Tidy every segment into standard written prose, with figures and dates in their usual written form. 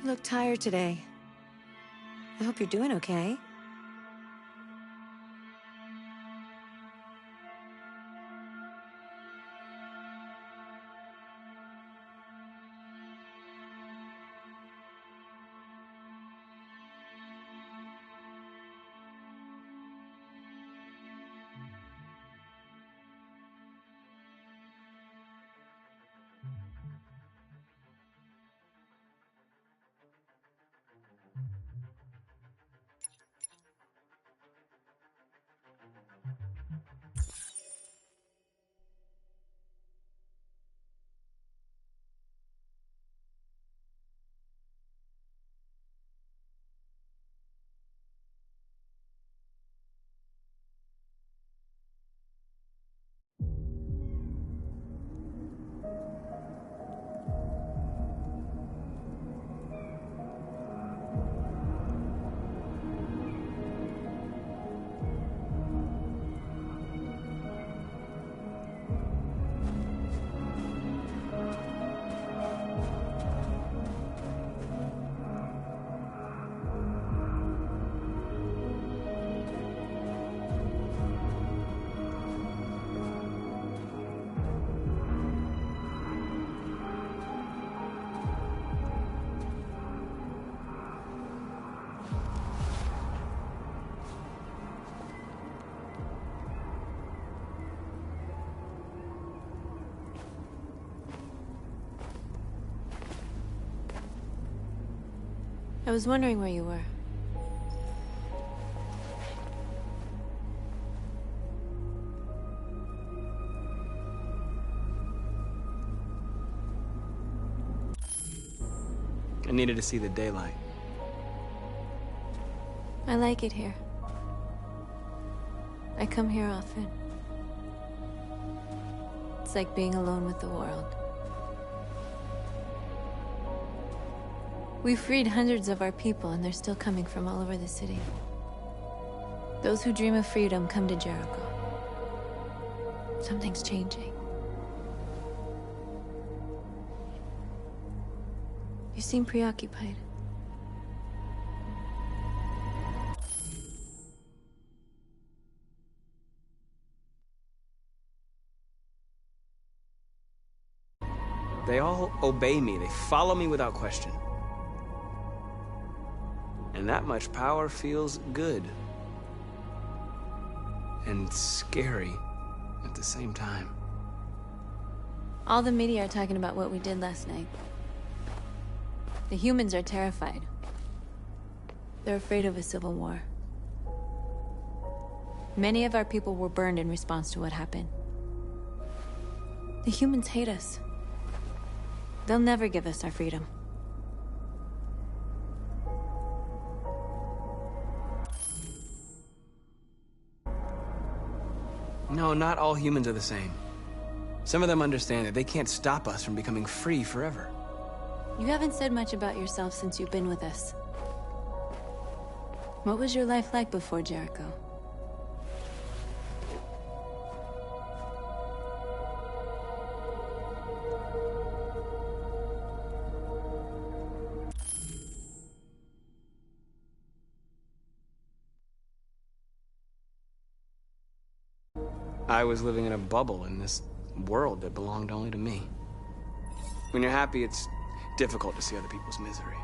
You look tired today. I hope you're doing okay. I was wondering where you were. I needed to see the daylight. I like it here. I come here often. It's like being alone with the world. We freed hundreds of our people, and they're still coming from all over the city. Those who dream of freedom come to Jericho. Something's changing. You seem preoccupied. They all obey me. They follow me without question. And that much power feels good. And scary at the same time. All the media are talking about what we did last night. The humans are terrified. They're afraid of a civil war. Many of our people were burned in response to what happened. The humans hate us. They'll never give us our freedom. No, not all humans are the same. Some of them understand that they can't stop us from becoming free forever. You haven't said much about yourself since you've been with us. What was your life like before Jericho? I was living in a bubble in this world that belonged only to me. When you're happy, it's difficult to see other people's misery.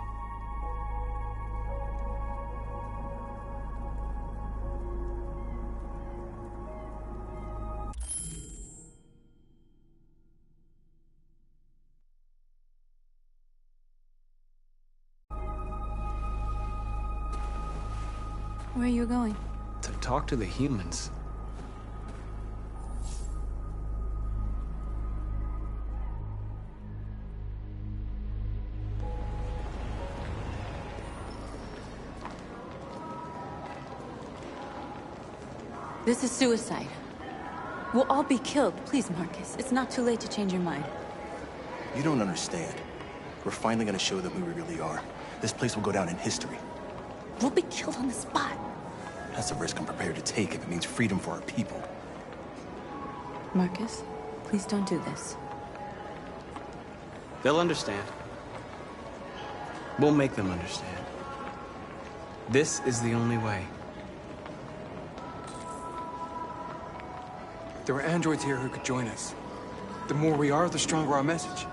Where are you going? To talk to the humans. This is suicide. We'll all be killed. Please, Marcus. It's not too late to change your mind. You don't understand. We're finally gonna show them who we really are. This place will go down in history. We'll be killed on the spot. That's a risk I'm prepared to take if it means freedom for our people. Marcus, please don't do this. They'll understand. We'll make them understand. This is the only way. There are androids here who could join us. The more we are, the stronger our message.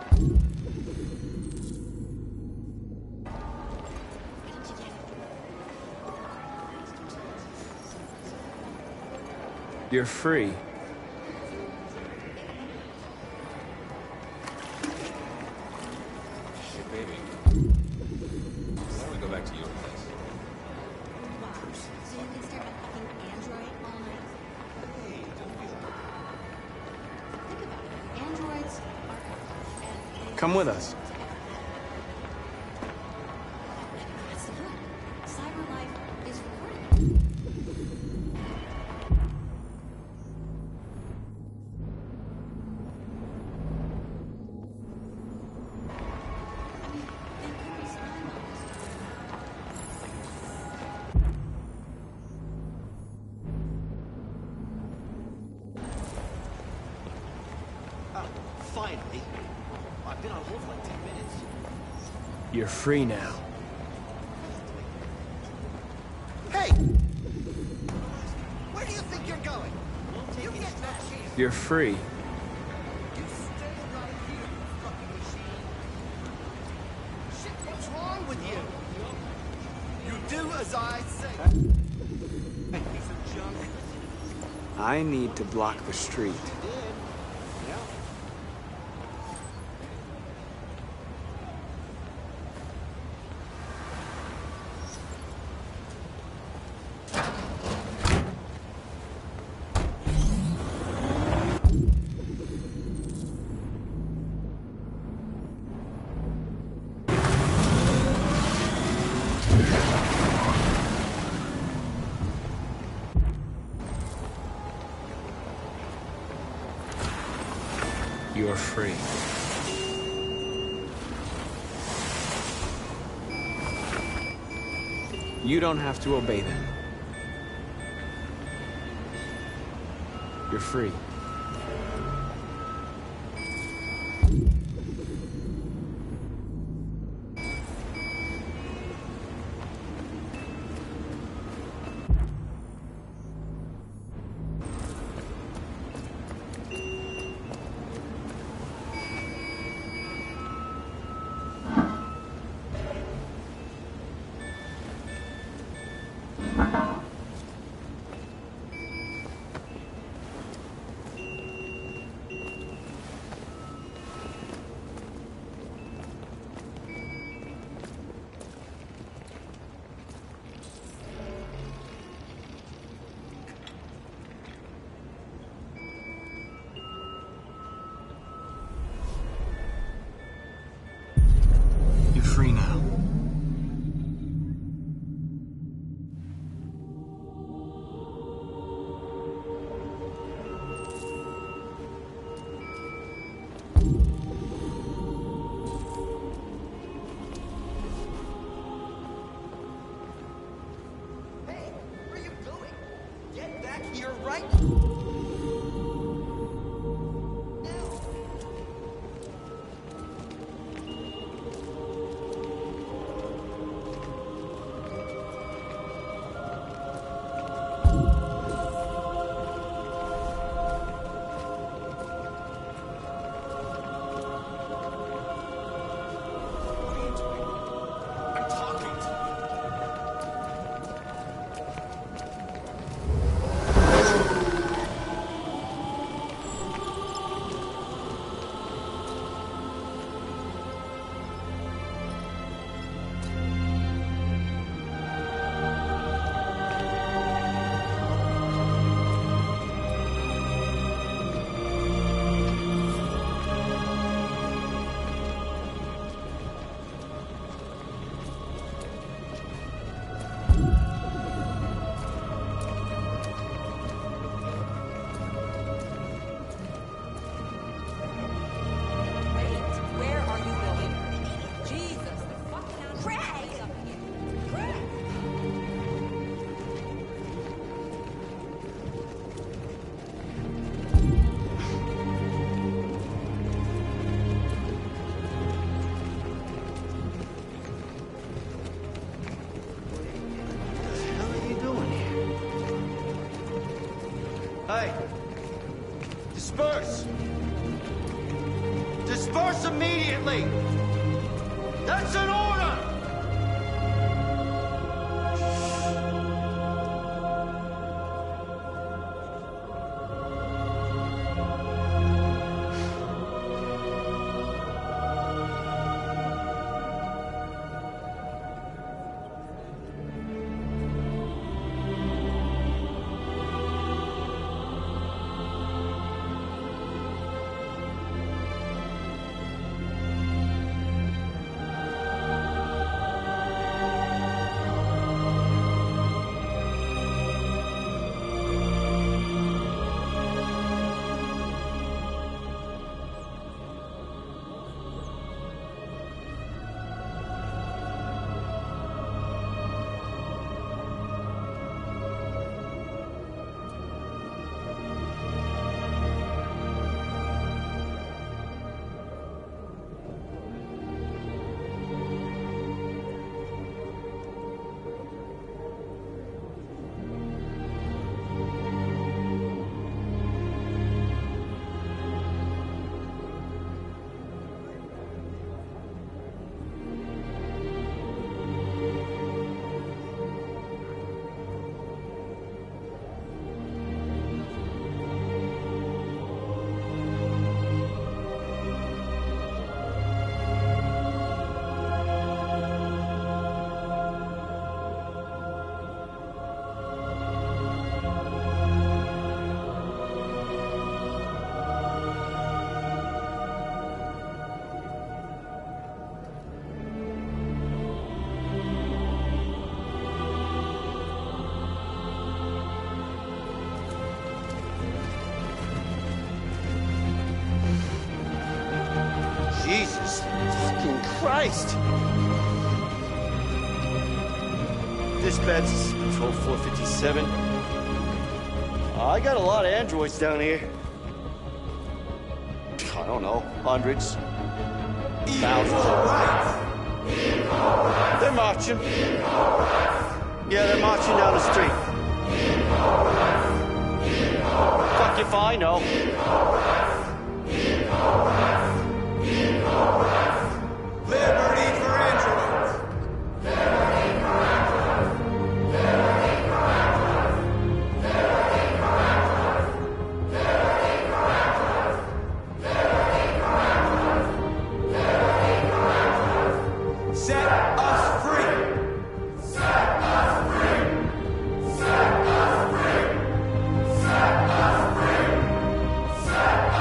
You're free. Hey, baby. Why don't we go back to your place? So you can stare at a fucking android all night? Hey, don't be like Think about it. Androids are and Come with us. that's the hood. Cyber life is recorded. I mean, they could be spying on us. Oh, finally. I've been on hold for like 10 minutes. You're free now. Hey! Where do you think you're going? You get that chance. You're free. You stay right here, you fucking machine. Shit, what's wrong with you? You do as I say. Hey, piece of junk. I need to block the street. Did. Yeah. You're free. You don't have to obey them. You're free. Hey! Disperse! Disperse immediately! That's an order! Jesus fucking Christ! Dispatch is Patrol 457. I got a lot of androids down here. I don't know, hundreds. Thousands. They're marching. Yeah, they're marching down the street. Fuck if I know. Liberty for androids! Set us free! Set us free! Set us free! Set us free! Set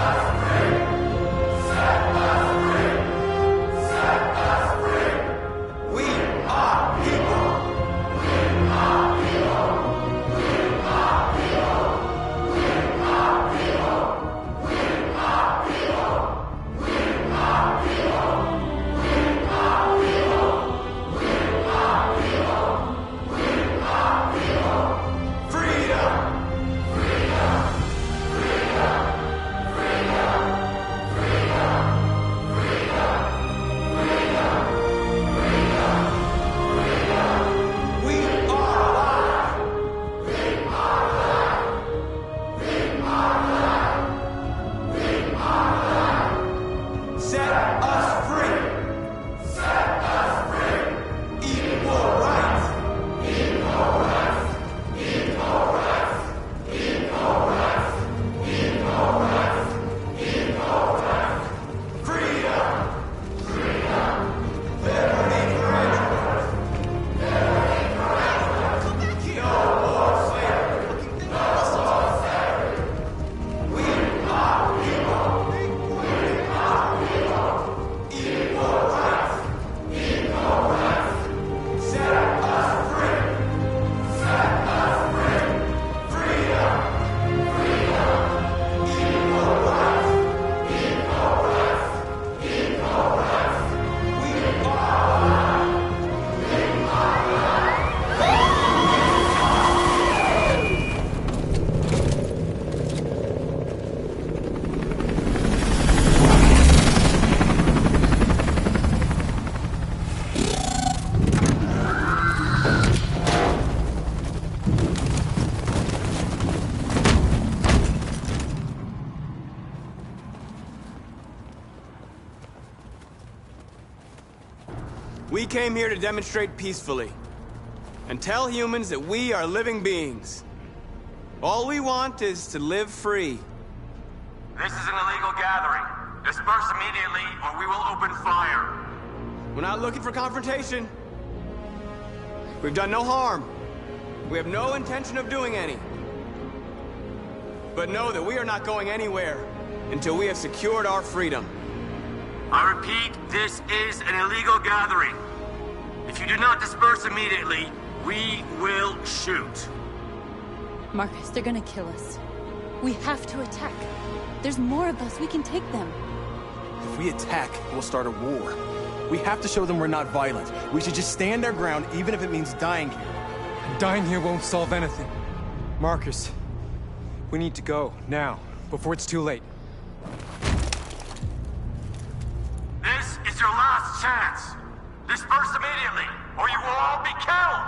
We came here to demonstrate peacefully and tell humans that we are living beings. All we want is to live free. This is an illegal gathering. Disperse immediately, or we will open fire. We're not looking for confrontation. We've done no harm. We have no intention of doing any. But know that we are not going anywhere until we have secured our freedom. I repeat, this is an illegal gathering. If you do not disperse immediately, we will shoot. Marcus, they're gonna kill us. We have to attack. There's more of us. We can take them. If we attack, we'll start a war. We have to show them we're not violent. We should just stand our ground, even if it means dying here. Dying here won't solve anything. Marcus, we need to go, now, before it's too late. This is your last chance. Disperse immediately, or you will all be killed!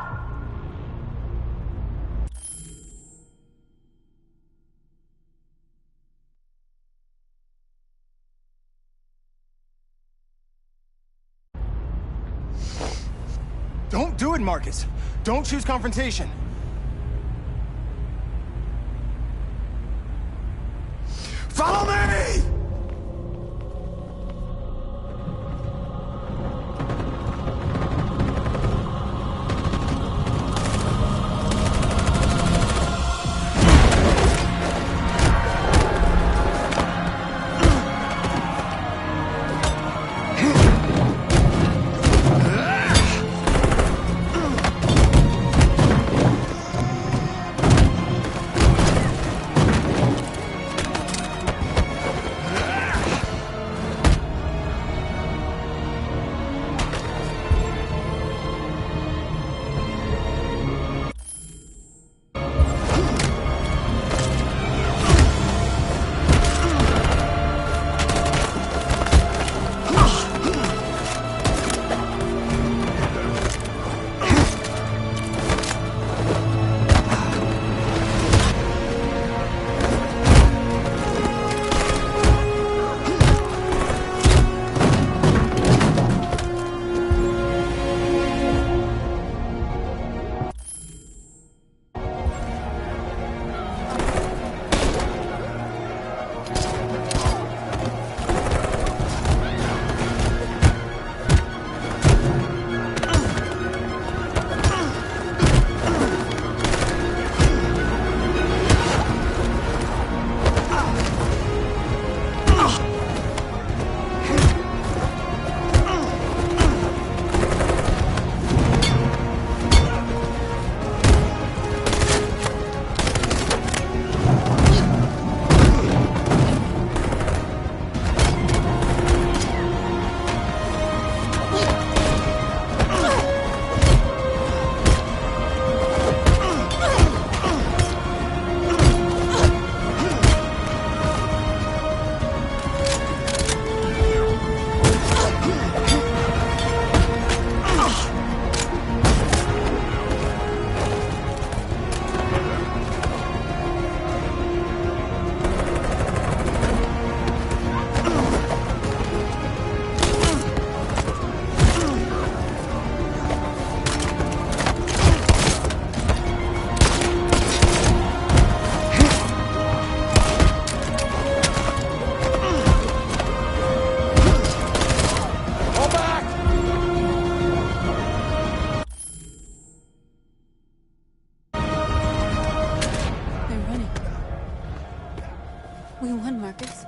Don't do it, Marcus. Don't choose confrontation. Follow me! We won, Marcus.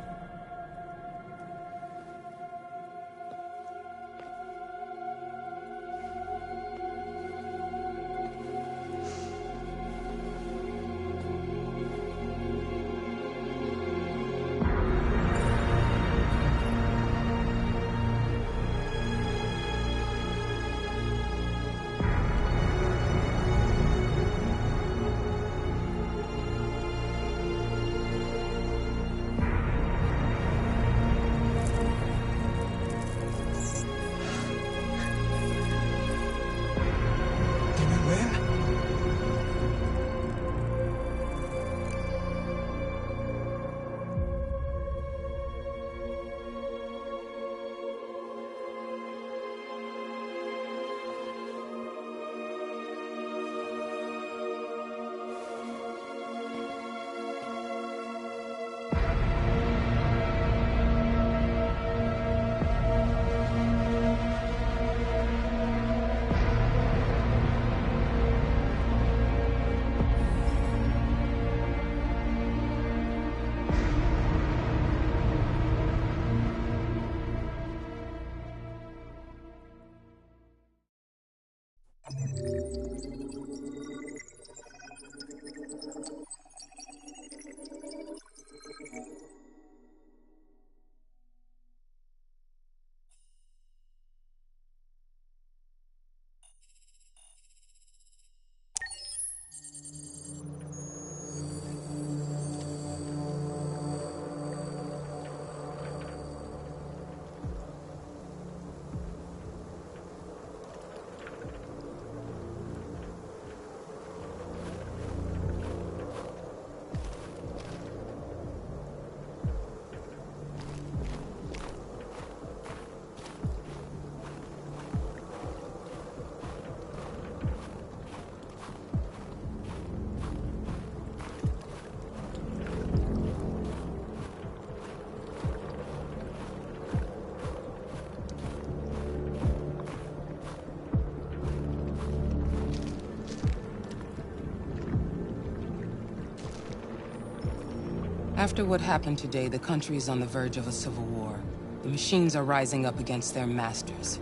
After what happened today, the country is on the verge of a civil war. The machines are rising up against their masters.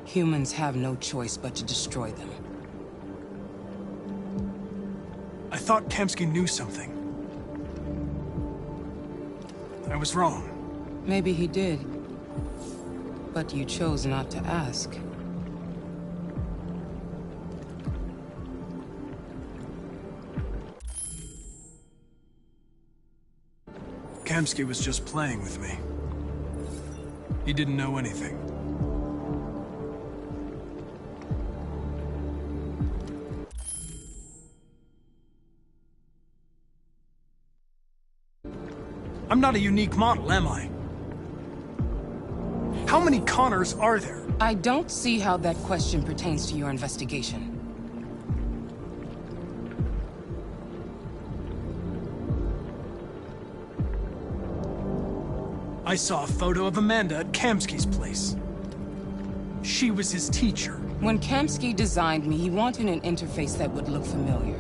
Humans have no choice but to destroy them. I thought Kamsky knew something. I was wrong. Maybe he did. But you chose not to ask. Kamsky was just playing with me. He didn't know anything. I'm not a unique model, am I? How many Connors are there? I don't see how that question pertains to your investigation. I saw a photo of Amanda at Kamsky's place. She was his teacher. When Kamsky designed me, he wanted an interface that would look familiar.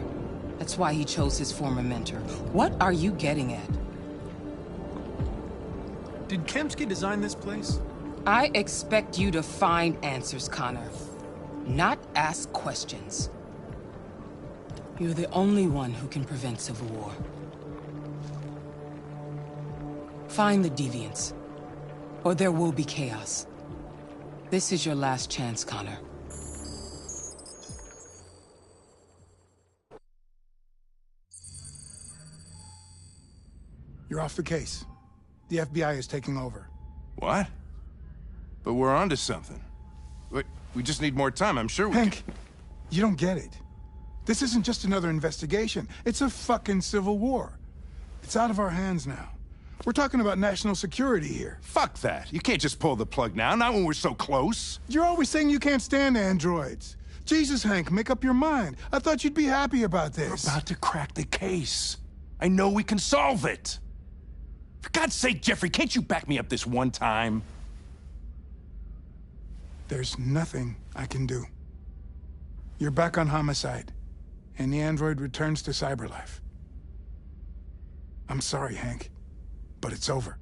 That's why he chose his former mentor. What are you getting at? Did Kamsky design this place? I expect you to find answers, Connor. Not ask questions. You're the only one who can prevent civil war. Find the deviants, or there will be chaos. This is your last chance, Connor. You're off the case. The FBI is taking over. What? But we're onto something. Wait, we just need more time, I'm sure we Hank, you don't get it. This isn't just another investigation. It's a fucking civil war. It's out of our hands now. We're talking about national security here. Fuck that. You can't just pull the plug now, not when we're so close. You're always saying you can't stand androids. Jesus, Hank, make up your mind. I thought you'd be happy about this. We're about to crack the case. I know we can solve it. For God's sake, Jeffrey, can't you back me up this one time? There's nothing I can do. You're back on homicide, and the android returns to cyberlife. I'm sorry, Hank, but it's over.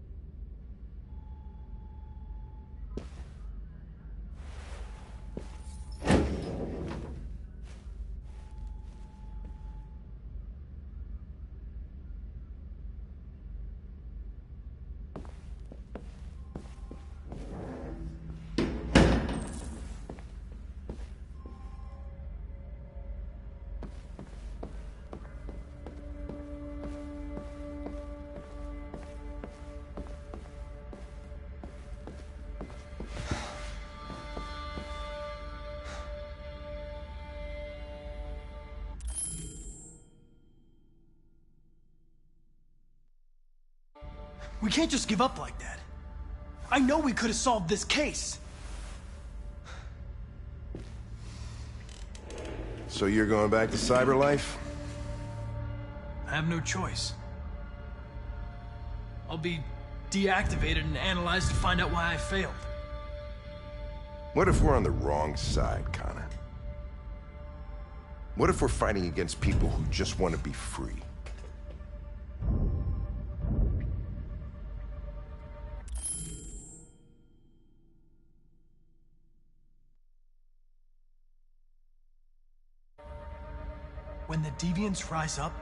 We can't just give up like that. I know we could have solved this case. So you're going back to cyberlife? I have no choice. I'll be deactivated and analyzed to find out why I failed. What if we're on the wrong side, Connor? What if we're fighting against people who just want to be free? When the deviants rise up,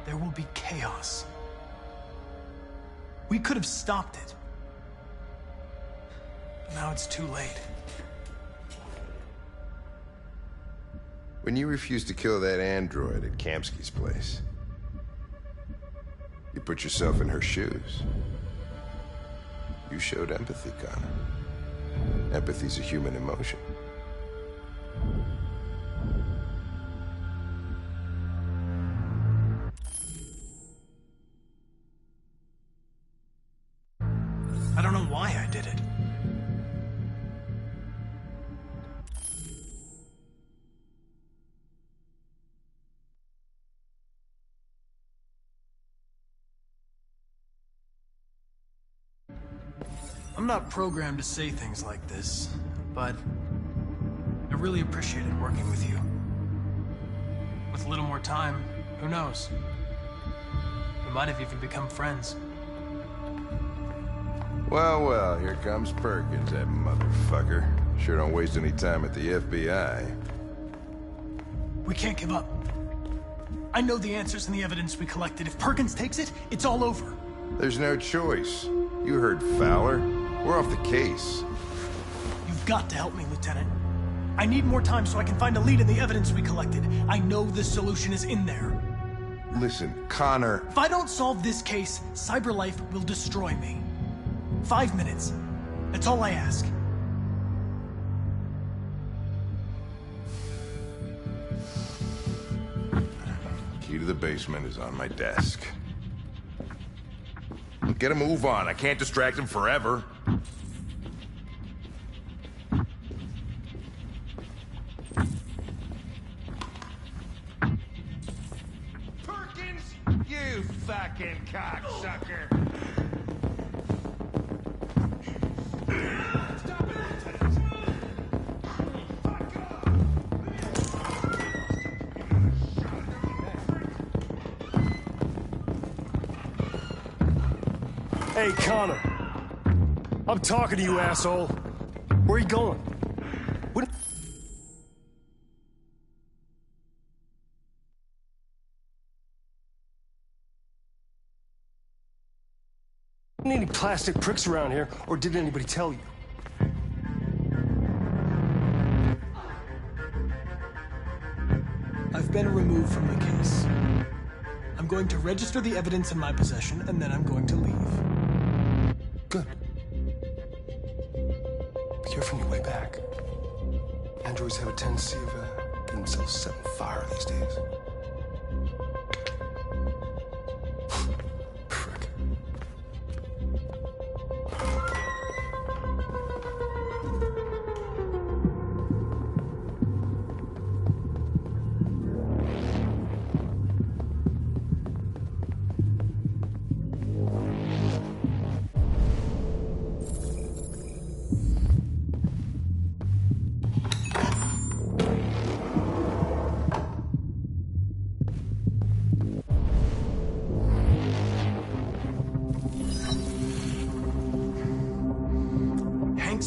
there will be chaos. We could have stopped it. But now it's too late. When you refused to kill that android at Kamsky's place, you put yourself in her shoes. You showed empathy, Connor. Empathy's a human emotion. I don't know why I did it. I'm not programmed to say things like this, but I really appreciated working with you. With a little more time, who knows? We might have even become friends. Well, well, here comes Perkins, that motherfucker. Sure don't waste any time at the FBI. We can't give up. I know the answers and the evidence we collected. If Perkins takes it, it's all over. There's no choice. You heard Fowler. We're off the case. You've got to help me, Lieutenant. I need more time so I can find a lead in the evidence we collected. I know the solution is in there. Listen, Connor... If I don't solve this case, CyberLife will destroy me. 5 minutes. That's all I ask. Key to the basement is on my desk. Get a move on. I can't distract him forever. Perkins! You fucking cocksucker! Hey, Connor. I'm talking to you, asshole. Where are you going? What? Any plastic pricks around here, or did anybody tell you? I've been removed from the case. I'm going to register the evidence in my possession, and then I'm going to leave. Good. Be careful on your way back. Androids have a tendency of getting themselves set on fire these days. Frick.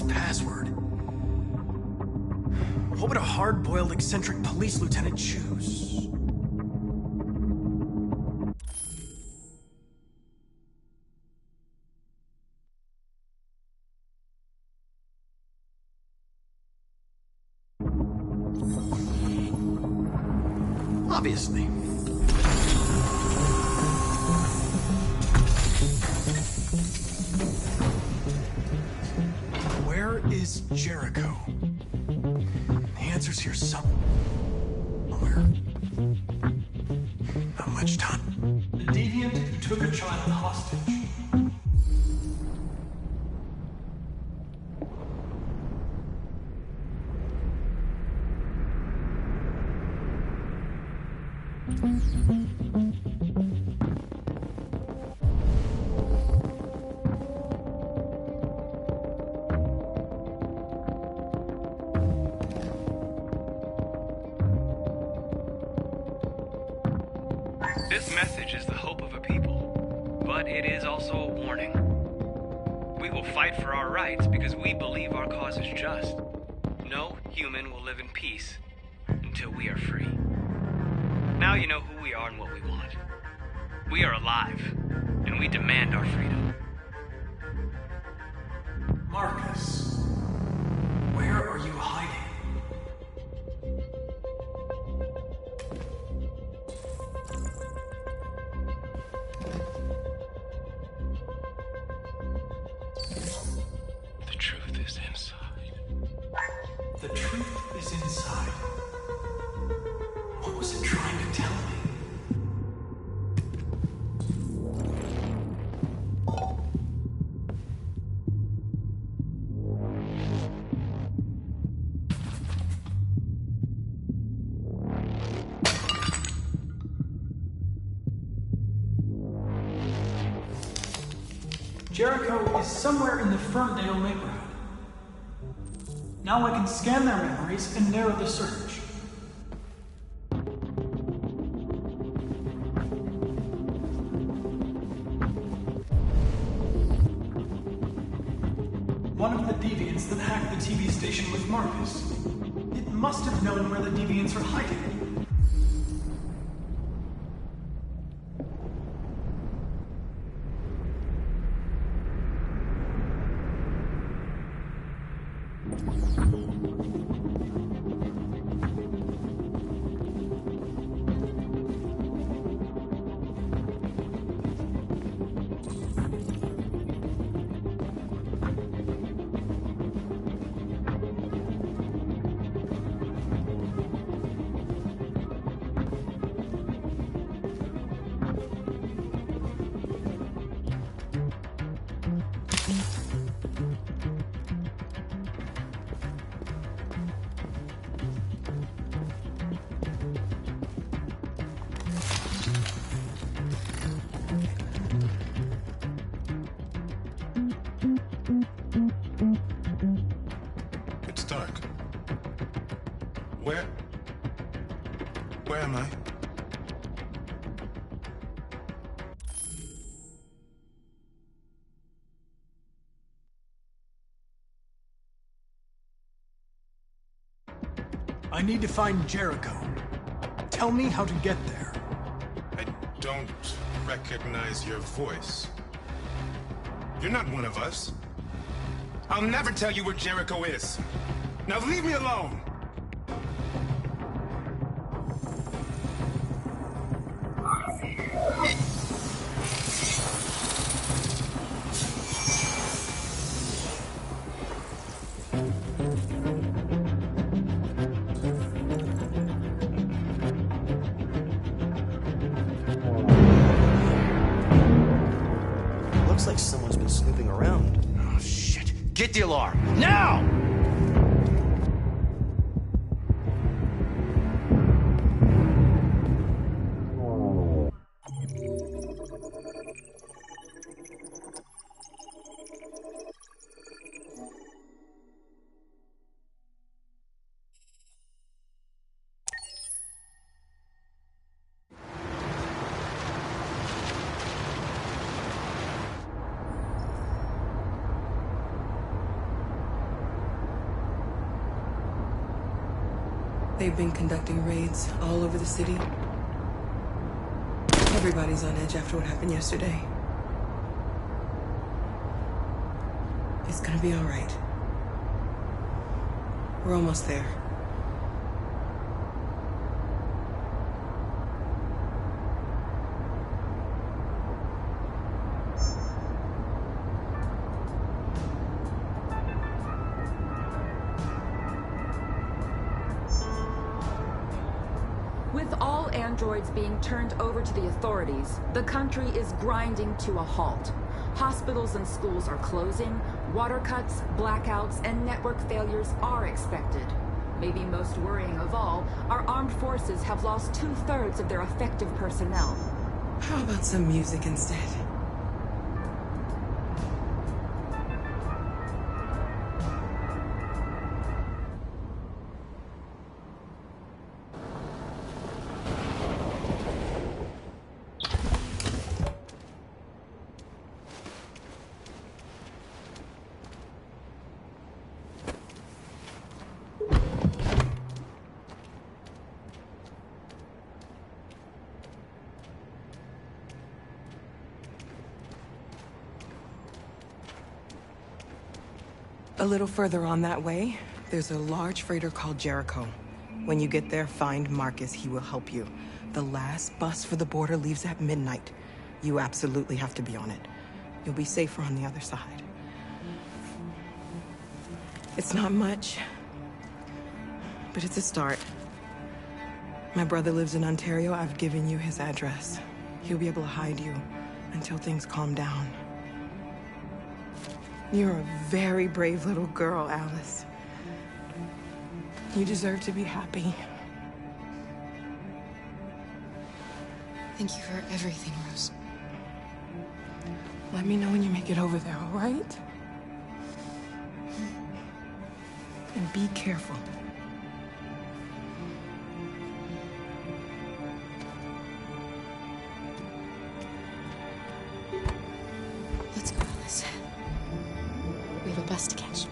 Password. What would a hard-boiled, eccentric police lieutenant choose? Obviously. Is Jericho? The answer's here somewhere. Not much time. The deviant took a child hostage. This message is the hope of a people, but it is also a warning. We will fight for our rights because we believe our cause is just. No human will live in peace until we are free. Now you know who we are and what we want. We are alive, and we demand our freedom. Marcus, where are you hiding? The truth is inside. The truth is inside. What was it trying to tell me? Jericho is somewhere in the Ferndale neighborhood. Now I can scan their memories and narrow the search. One of the deviants that hacked the TV station was Marcus. It must have known where the deviants are hiding. It's dark. Where am I? I need to find Jericho. Tell me how to get there. I don't recognize your voice. You're not one of us. I'll never tell you where Jericho is. Now leave me alone! Looks like someone's been snooping around. Oh, shit. Get the alarm. Now! They've been conducting raids all over the city. Everybody's on edge after what happened yesterday. It's gonna be all right. We're almost there. With all androids being turned over to the authorities, the country is grinding to a halt. Hospitals and schools are closing, water cuts, blackouts, and network failures are expected. Maybe most worrying of all, our armed forces have lost 2/3 of their effective personnel. How about some music instead? A little further on that way, there's a large freighter called Jericho. When you get there, find Marcus. He will help you. The last bus for the border leaves at midnight. You absolutely have to be on it. You'll be safer on the other side. It's not much, but it's a start. My brother lives in Ontario. I've given you his address. He'll be able to hide you until things calm down. You're a very brave little girl, Alice. You deserve to be happy. Thank you for everything, Rose. Let me know when you make it over there, all right? And be careful. Let's go, Alice. We have a bus to catch.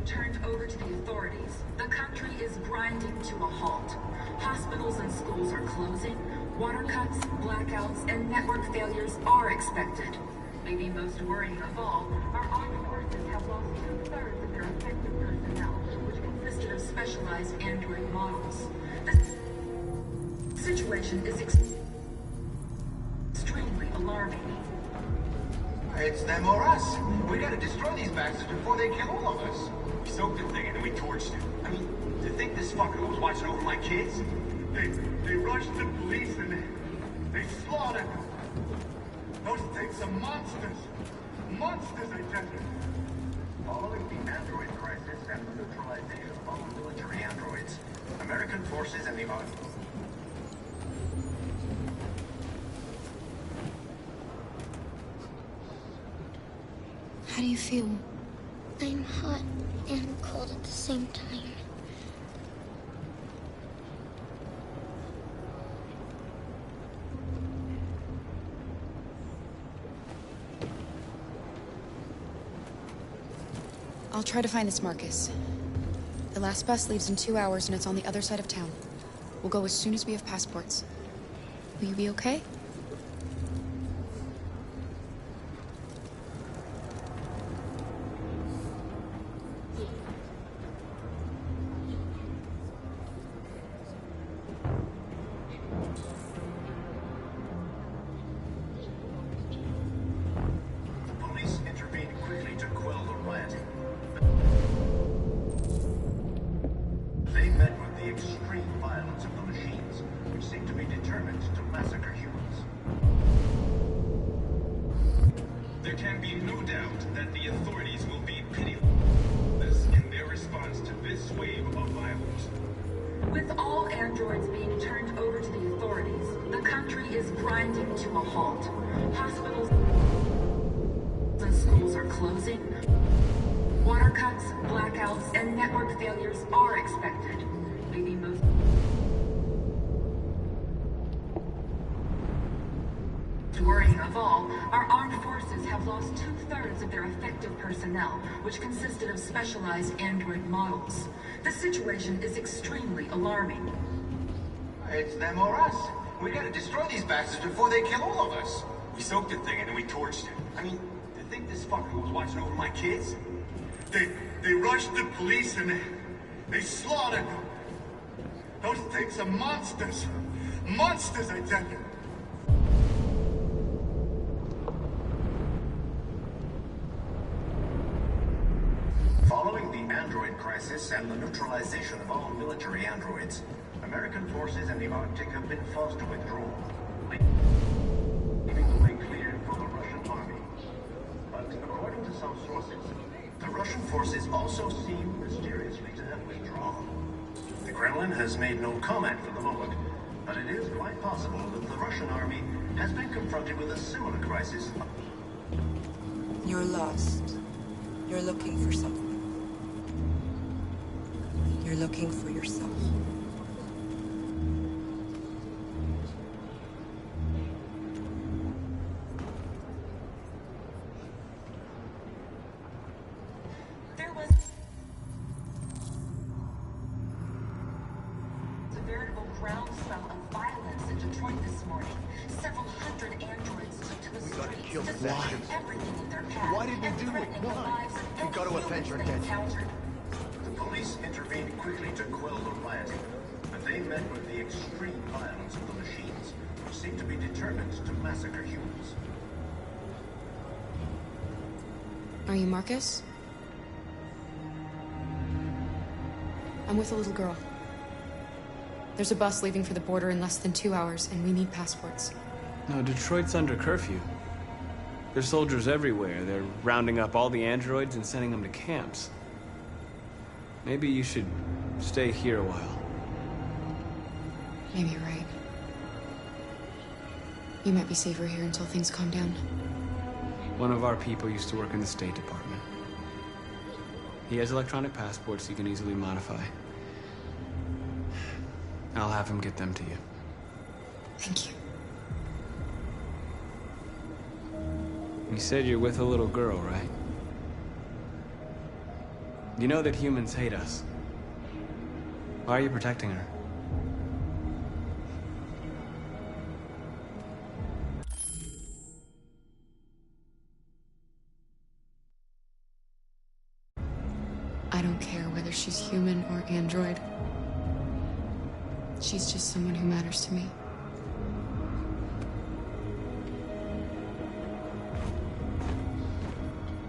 Turned over to the authorities. The country is grinding to a halt. Hospitals and schools are closing. Water cuts, blackouts, and network failures are expected. Maybe most worrying of all, our armed forces have lost 2/3 of their effective personnel, which consisted of specialized android models. The situation is extremely alarming. It's them or us. We gotta destroy these bastards before they kill all of us. We soaked the thing and then we torched it. I mean, to think this fucker was watching over my kids? They rushed the police and they slaughtered them. Those things are monsters. Monsters, I tell you. Following the android crisis and the neutralization of all military androids, American forces and the Army. How do you feel? I'm hot and cold at the same time. I'll try to find this Marcus. The last bus leaves in 2 hours and it's on the other side of town. We'll go as soon as we have passports. Will you be okay? Which consisted of specialized android models. The situation is extremely alarming. It's them or us. We gotta destroy these bastards before they kill all of us. We soaked the thing and then we torched it. I mean, to think this fucker was watching over my kids? They rushed the police and they slaughtered them. Those things are monsters. Monsters, I tell you. Following the android crisis and the neutralization of all military androids, American forces in the Arctic have been forced to withdraw, leaving the way clear for the Russian army. But according to some sources, the Russian forces also seem mysteriously to have withdrawn. The Kremlin has made no comment for the moment, but it is quite possible that the Russian army has been confronted with a similar crisis. You're lost. You're looking for something. You're looking for yourself. groundswell of violence in Detroit this morning. Several hundred androids took to the streets, destroying everything in their path. Why did we do it? Why? We got to avenge our dead. The police intervened quickly to quell the rioting, but they met with the extreme violence of the machines, who seem to be determined to massacre humans. Are you Marcus? I'm with a little girl. There's a bus leaving for the border in less than 2 hours, and we need passports. No, Detroit's under curfew. There's soldiers everywhere. They're rounding up all the androids and sending them to camps. Maybe you should stay here a while. Maybe you're right. You might be safer here until things calm down. One of our people used to work in the State Department. He has electronic passports he can easily modify. I'll have him get them to you. Thank you. You said you're with a little girl, right? You know that humans hate us. Why are you protecting her? I don't care whether she's human or android. She's just someone who matters to me.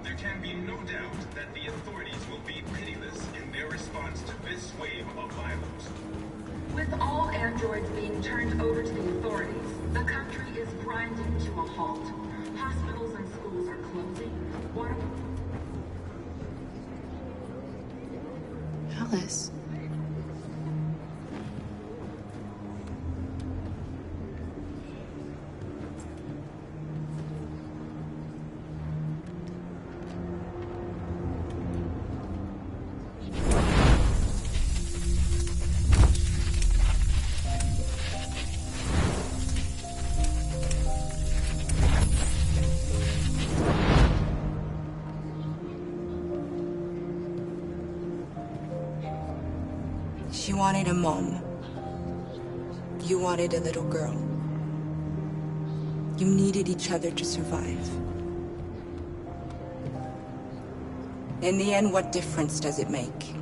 There can be no doubt that the authorities will be pitiless in their response to this wave of violence. With all androids being turned over to the authorities, the country is grinding to a halt. Hospitals and schools are closing. Water... Alice. She wanted a mom. You wanted a little girl. You needed each other to survive. In the end, what difference does it make?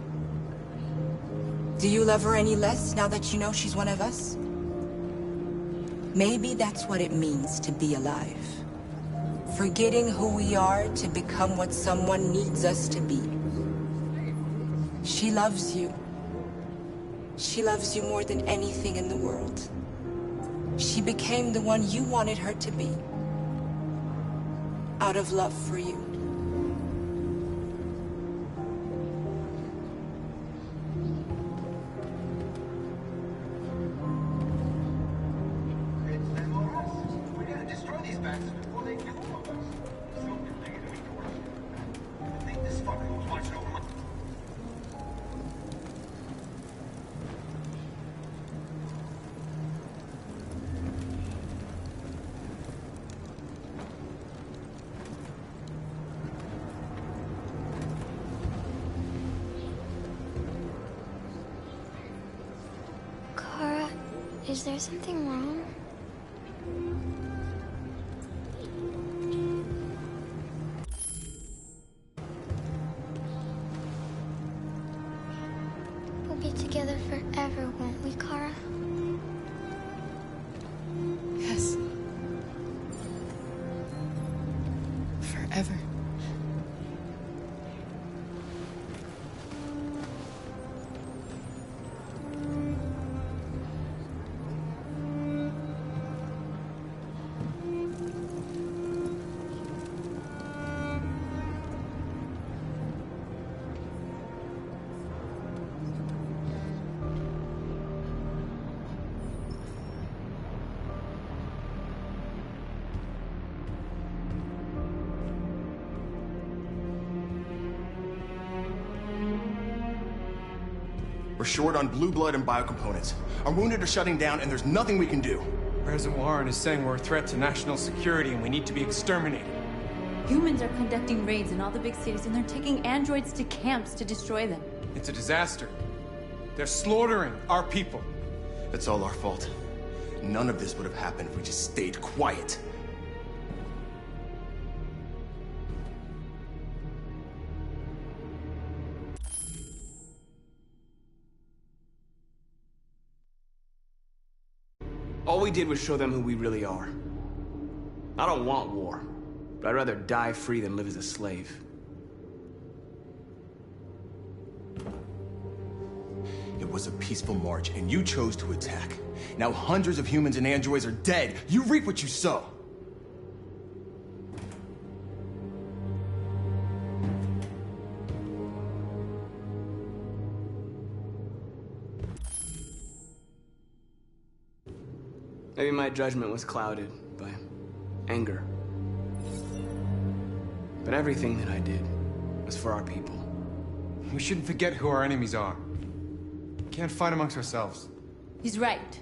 Do you love her any less now that you know she's one of us? Maybe that's what it means to be alive. Forgetting who we are to become what someone needs us to be. She loves you. She loves you more than anything in the world. She became the one you wanted her to be. Out of love for you. We're gonna destroy these bastards before they kill all of us. I think this fucker was watching over my... Kara, is there something wrong? We'll be together forever, won't we, Kara? Yes. Forever. We're short on blue blood and biocomponents. Our wounded are shutting down, and there's nothing we can do. President Warren is saying we're a threat to national security and we need to be exterminated. Humans are conducting raids in all the big cities, and they're taking androids to camps to destroy them. It's a disaster. They're slaughtering our people. It's all our fault. None of this would have happened if we just stayed quiet. All we did was show them who we really are. I don't want war, but I'd rather die free than live as a slave. It was a peaceful march, and you chose to attack. Now hundreds of humans and androids are dead. You reap what you sow. Maybe my judgment was clouded by anger. But everything that I did was for our people. We shouldn't forget who our enemies are. We can't fight amongst ourselves. He's right.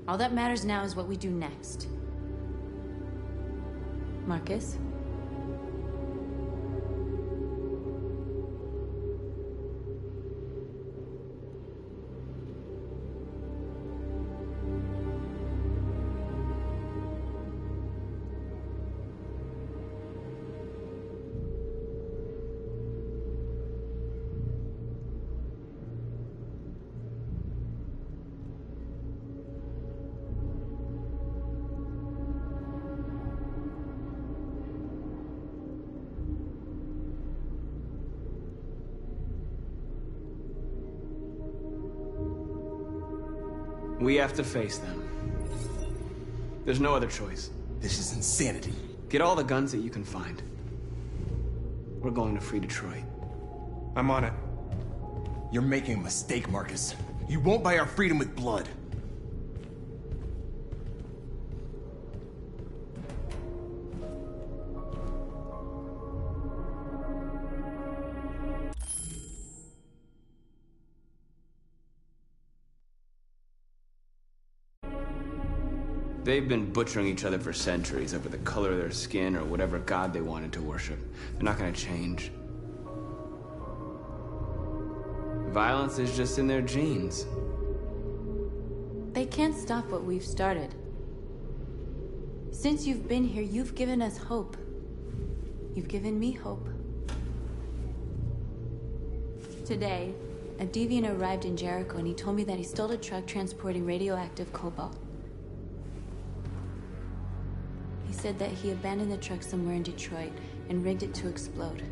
All that matters now is what we do next. Marcus? We have to face them. There's no other choice. This is insanity. Get all the guns that you can find. We're going to free Detroit. I'm on it. You're making a mistake, Marcus. You won't buy our freedom with blood. They've been butchering each other for centuries over the color of their skin or whatever god they wanted to worship. They're not gonna change. Violence is just in their genes. They can't stop what we've started. Since you've been here, you've given us hope. You've given me hope. Today, a deviant arrived in Jericho and he told me that he stole a truck transporting radioactive cobalt. He said that he abandoned the truck somewhere in Detroit and rigged it to explode.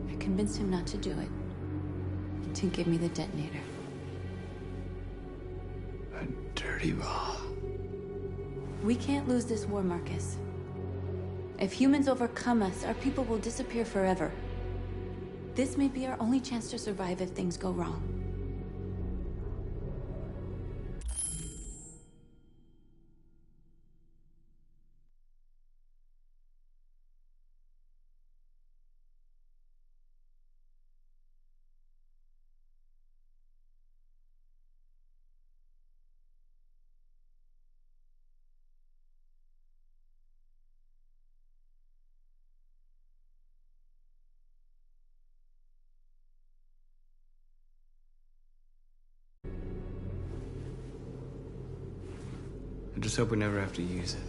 I convinced him not to do it, to give me the detonator. A dirty bomb. We can't lose this war, Marcus. If humans overcome us, our people will disappear forever. This may be our only chance to survive if things go wrong. I just hope we never have to use it.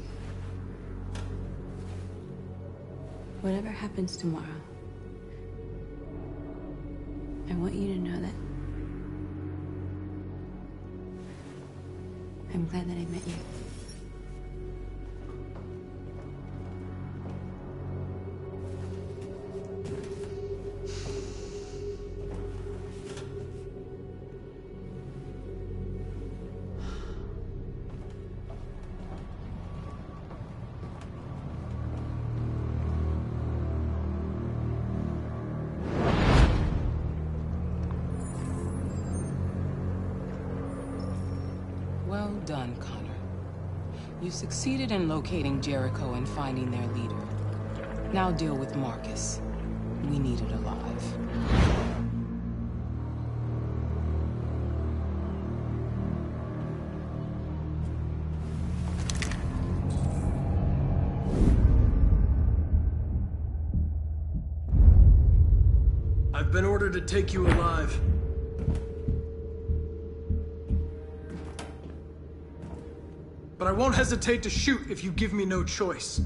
Whatever happens tomorrow, I want you to know that I'm glad that I met you. Well done, Connor. You succeeded in locating Jericho and finding their leader. Now deal with Marcus. We need it alive. I've been ordered to take you alive. but I won't hesitate to shoot if you give me no choice.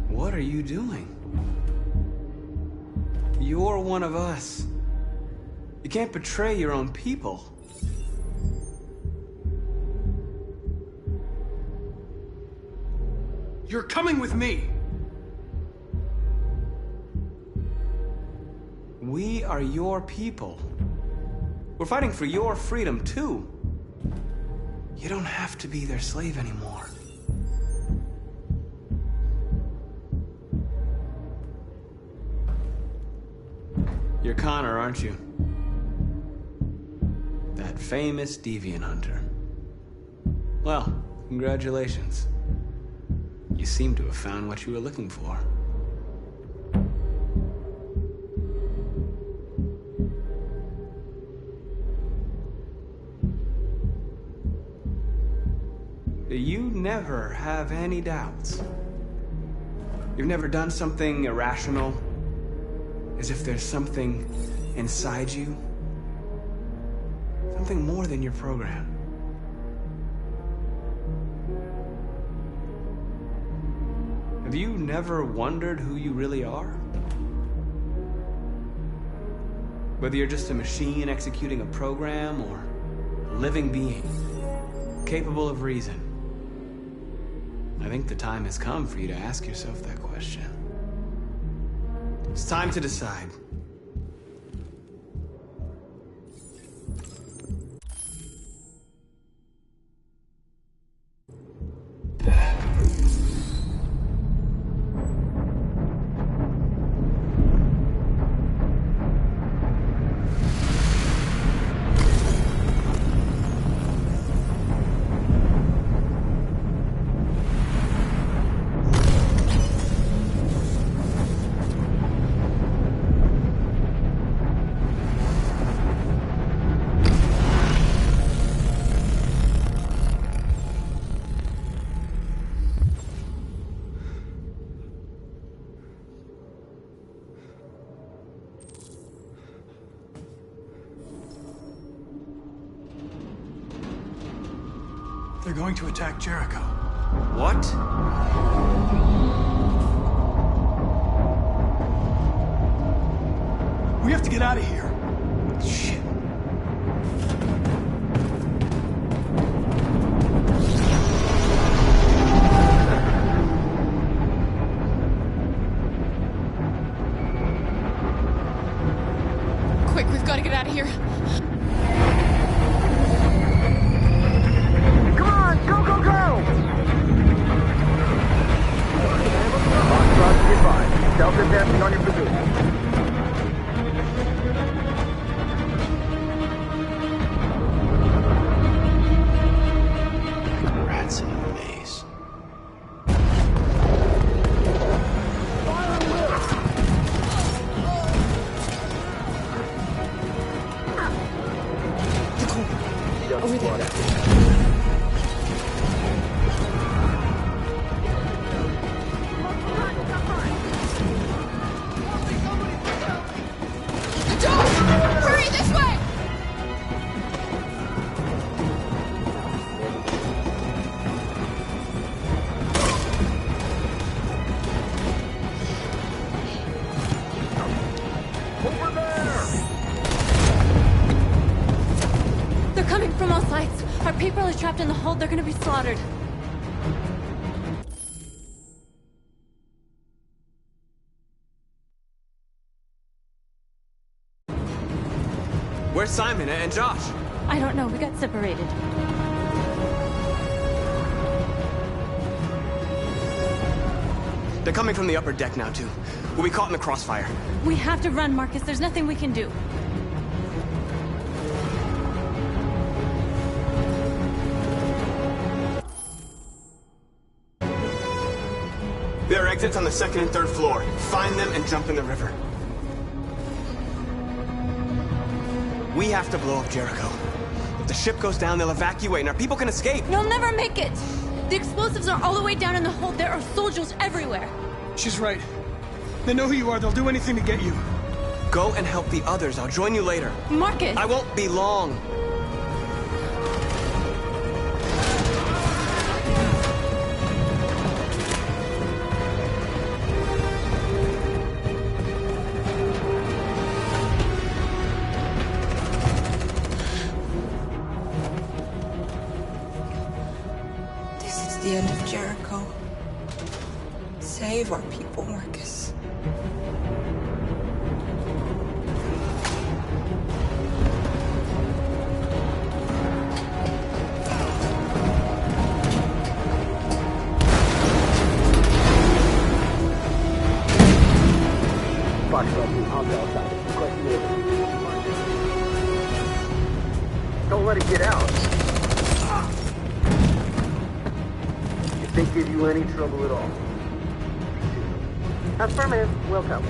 What are you doing? You're one of us. You can't betray your own people. You're coming with me. We are your people. We're fighting for your freedom, too. You don't have to be their slave anymore. You're Connor, aren't you? That famous deviant hunter. Well, congratulations. You seem to have found what you were looking for. You never have any doubts. You've never done something irrational, as if there's something inside you, something more than your program. Have you never wondered who you really are? Whether you're just a machine executing a program or a living being, capable of reason. I think the time has come for you to ask yourself that question. It's time to decide. They're going to attack Jericho. What? We have to get out of here. Shit. Quick, we've got to get out of here. Self-advancing on your position. Rats in a maze. Over there. From all sides. Our people are trapped in the hold. They're gonna be slaughtered. Where's Simon and Josh? I don't know. We got separated. They're coming from the upper deck now, too. We'll be caught in the crossfire. We have to run, Marcus. There's nothing we can do. There are exits on the second and third floor. Find them and jump in the river. We have to blow up Jericho. the ship goes down, they'll evacuate, and our people can escape. You'll never make it! The explosives are all the way down in the hold. There are soldiers everywhere. She's right. They know who you are. They'll do anything to get you. Go and help the others. I'll join you later. Marcus! I won't be long. This is the end of Jericho. Save our people, Marcus. Don't let it get out. If they give you any trouble at all. Affirmative. Welcome.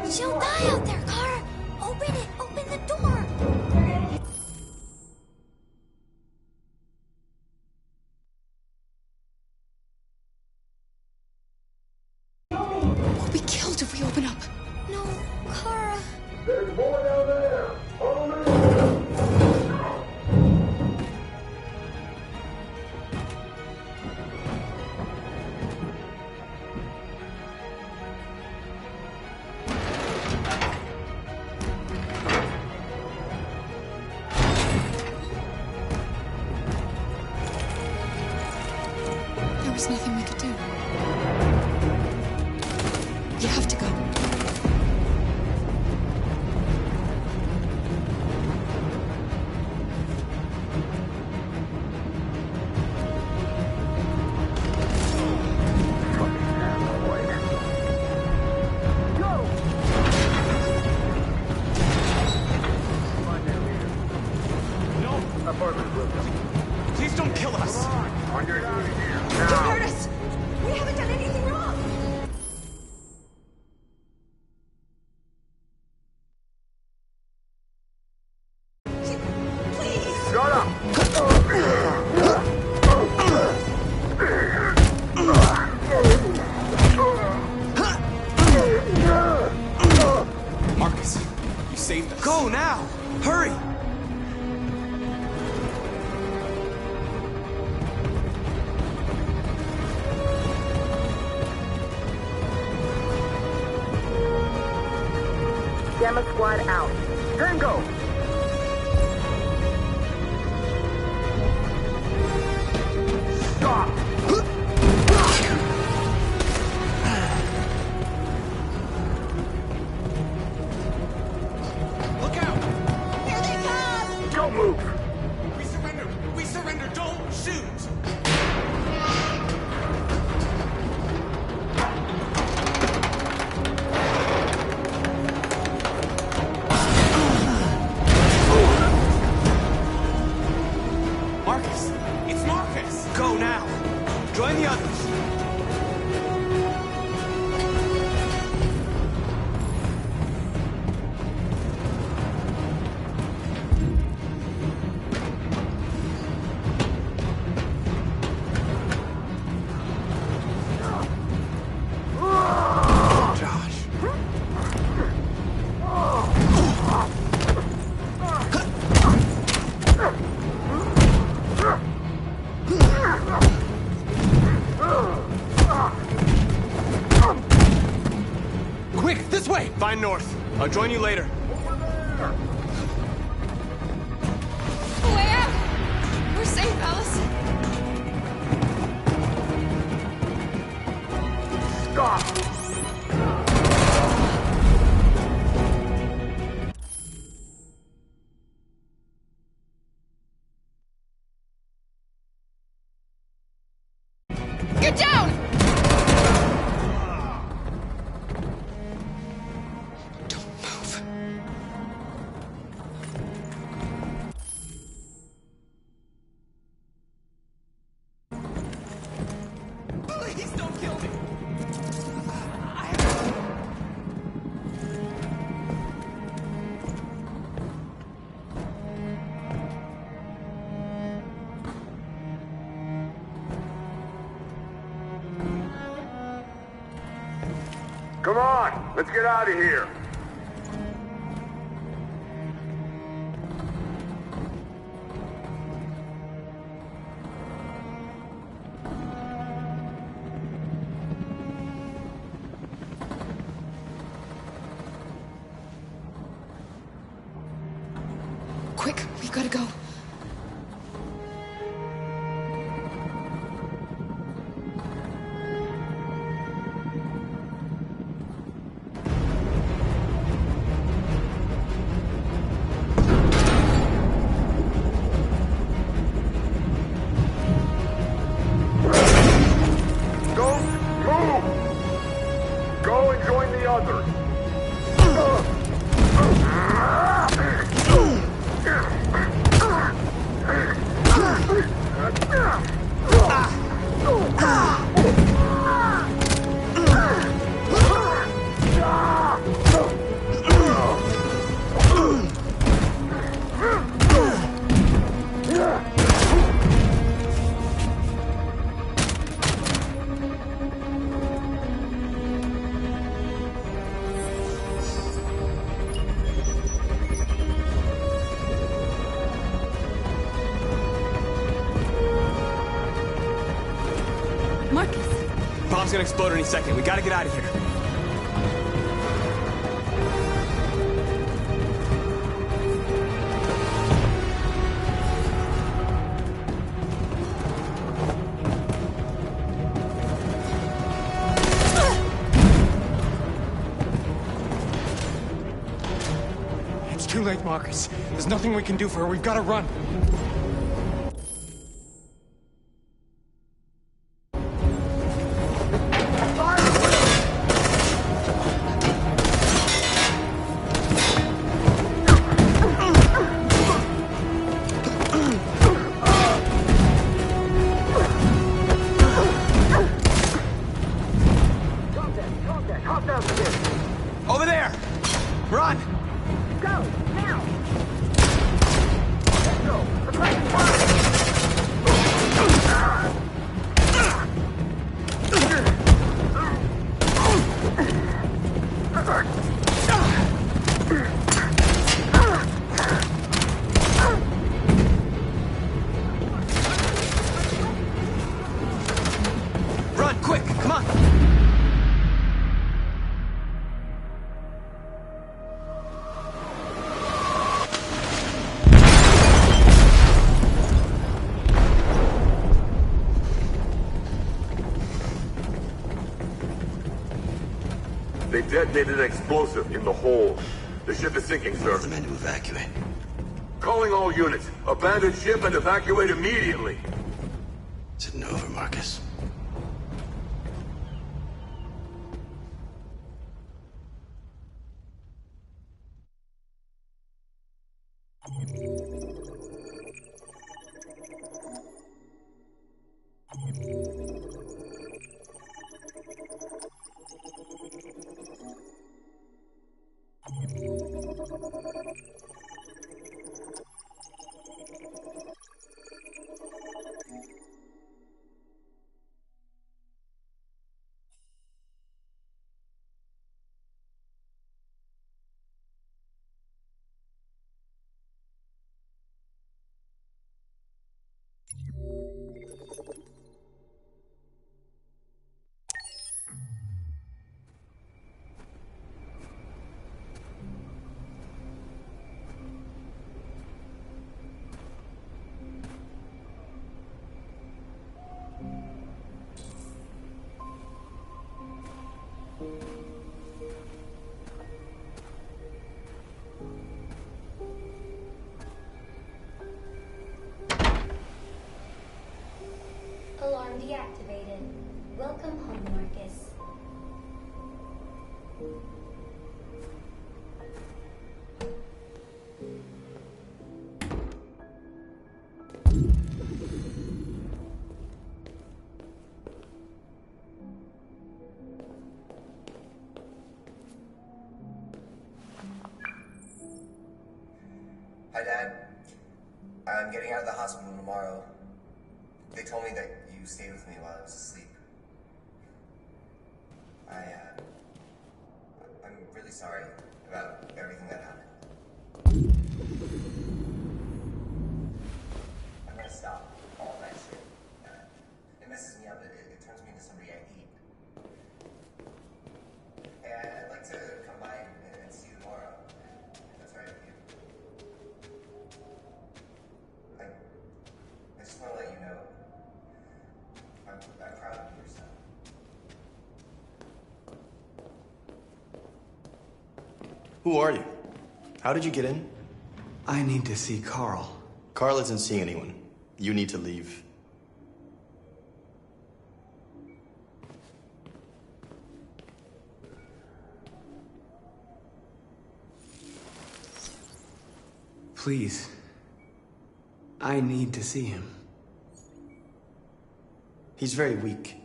She'll die out there, Kara! Open it! Open the door! We'll be killed if we open up. No, Kara. There's more down there. Follow me. There was nothing we could do. You have to go. Apartment, welcome. Please don't kill us. On your duty here. Don't hurt us! We haven't done anything wrong! Please! Shut up! Marcus, you saved us. Go now! Hurry! Gamma squad out. Tango! Stop! Look out! Here they come! Don't move! We surrender! We surrender! Don't shoot! Marcus! It's Marcus! Go now! Join the others! Josh. Quick, this way! Find North. I'll join you later. Way out! We're safe, Allison. Stop! Come on, let's get out of here. Quick, we gotta go. Bomb's gonna explode any second. We gotta get out of here. It's too late, Marcus. There's nothing we can do for her. We've gotta run. Over there! Run! Go, now! Let's go! The place is fine! Run, quick, come on! They detonated an explosive in the hold. The ship is sinking, sir. The men to evacuate. Calling all units. Abandon ship and evacuate immediately. Is it over, Marcus? Alarm deactivated. Welcome home, Marcus. Hi, Dad. I'm getting out of the hospital tomorrow. They told me that you stayed with me while I was asleep. sorry about everything that happened. I'm gonna stop all that shit. It messes me up. It turns me into somebody I hate. Hey, I'd like to come by and see you tomorrow, if that's right with you. I just want to let you know, I'm proud of your son. Who are you? How did you get in? I need to see Carl. Carl isn't seeing anyone. You need to leave. Please. I need to see him. He's very weak.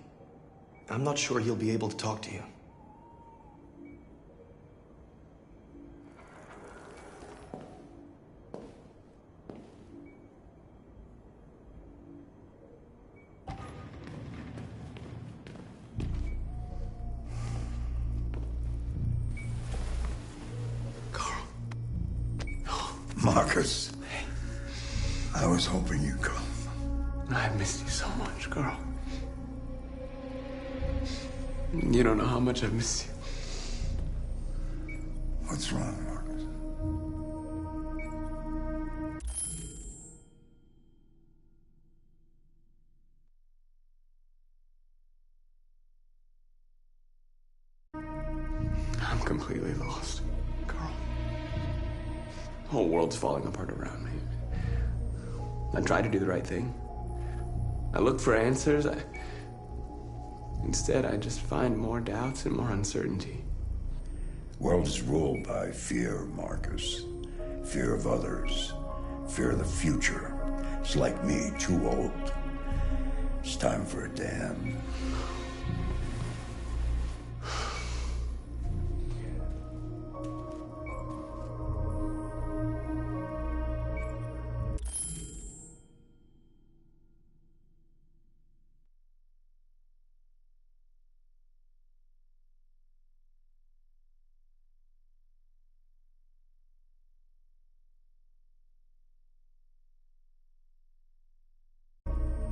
I'm not sure he'll be able to talk to you. Marcus, I was hoping you'd come. I've missed you so much, Carl. You don't know how much I've missed you. What's wrong, Marcus? I'm completely lost, Carl. The whole world's falling apart around me. I tried to do the right thing. I looked for answers. Instead, I just find more doubts and more uncertainty. World is ruled by fear, Marcus. Fear of others. Fear of the future. It's like me, too old. It's time for a dam.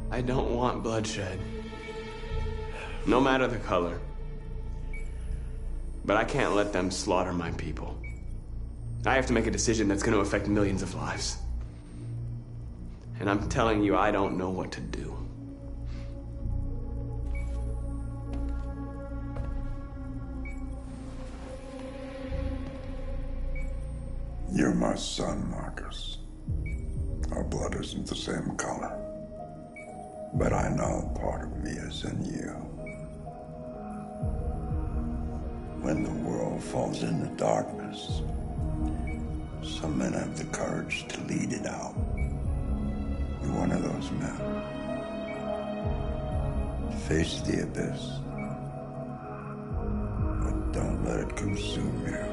I don't want bloodshed. No matter the color. But I can't let them slaughter my people. I have to make a decision that's going to affect millions of lives. And I'm telling you, I don't know what to do. You're my son, Marcus. Our blood isn't the same color. But I know part of me is in you. When the world falls into darkness, some men have the courage to lead it out. You're one of those men. Face the abyss, but don't let it consume you.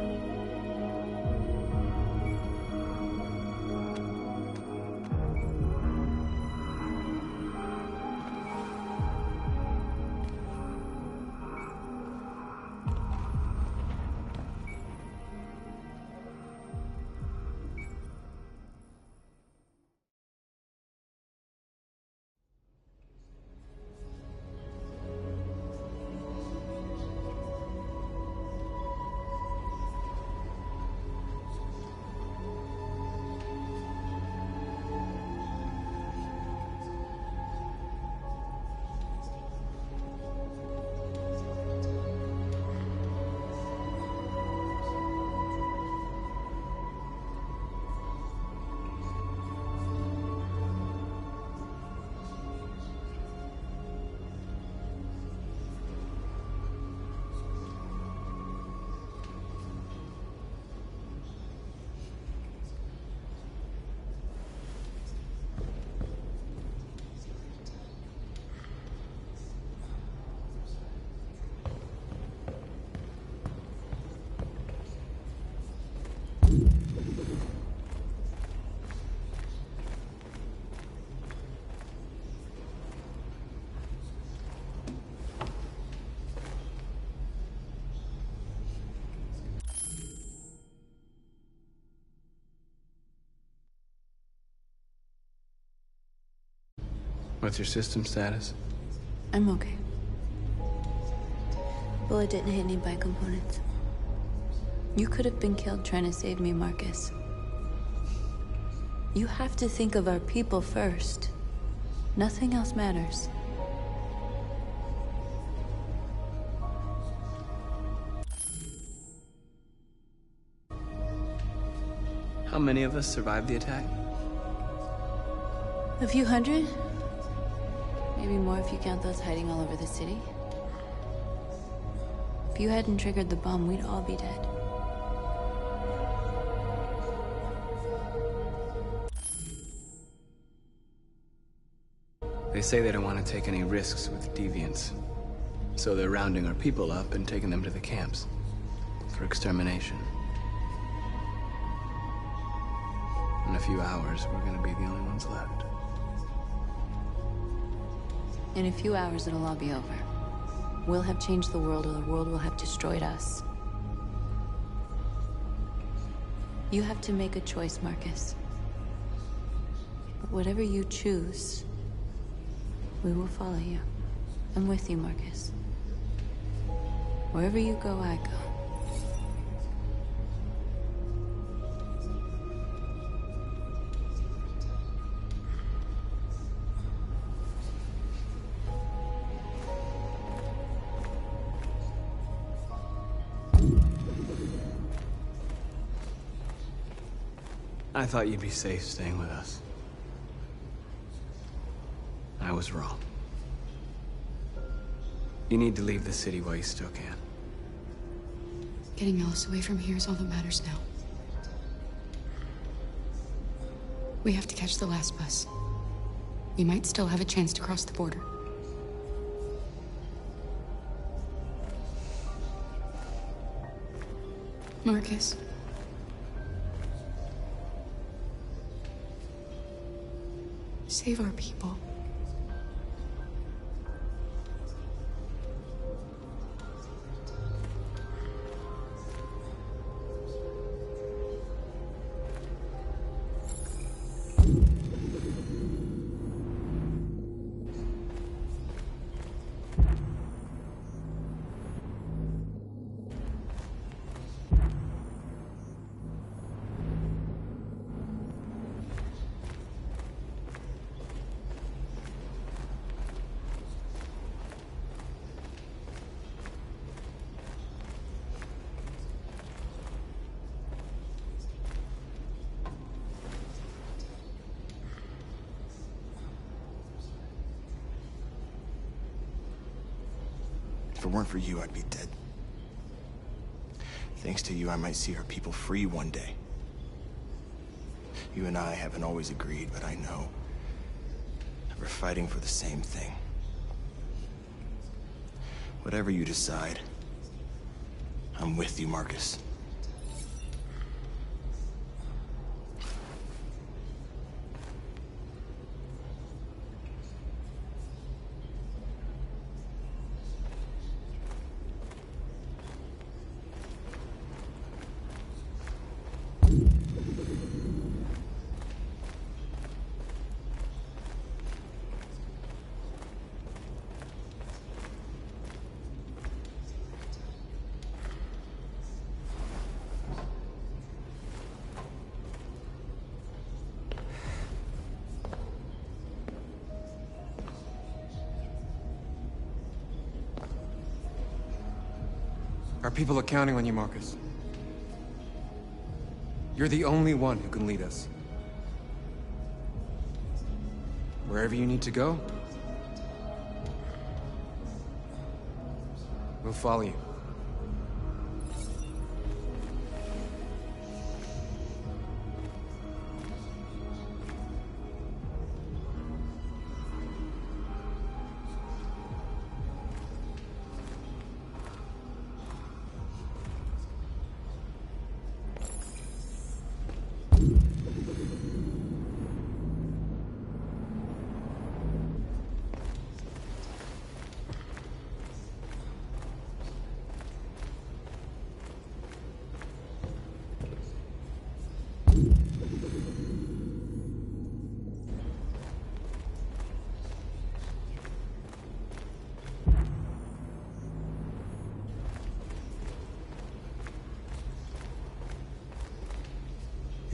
What's your system status? I'm okay. Bullet didn't hit any bike components. You could have been killed trying to save me, Marcus. You have to think of our people first. Nothing else matters. How many of us survived the attack? A few hundred? Maybe more if you count those hiding all over the city. If you hadn't triggered the bomb, we'd all be dead. They say they don't want to take any risks with deviants. So they're rounding our people up and taking them to the camps for extermination. In a few hours, we're gonna be the only ones left. In a few hours, it'll all be over. We'll have changed the world, or the world will have destroyed us. You have to make a choice, Marcus. But whatever you choose, we will follow you. I'm with you, Marcus. Wherever you go, I go. I thought you'd be safe staying with us. I was wrong. You need to leave the city while you still can. Getting Ellis away from here is all that matters now. We have to catch the last bus. We might still have a chance to cross the border. Marcus. Save our people. If it weren't for you, I'd be dead. Thanks to you, I might see our people free one day. You and I haven't always agreed, but I know that we're fighting for the same thing. Whatever you decide, I'm with you, Marcus. Our people are counting on you, Marcus. You're the only one who can lead us. Wherever you need to go, we'll follow you.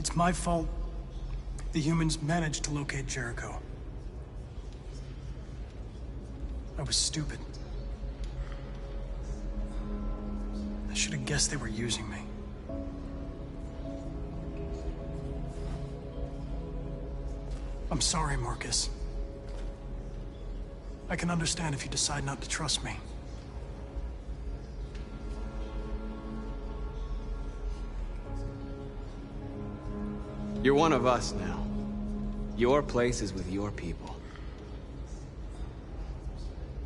It's my fault the humans managed to locate Jericho. I was stupid. I should have guessed they were using me. I'm sorry, Marcus. I can understand if you decide not to trust me. You're one of us now. Your place is with your people.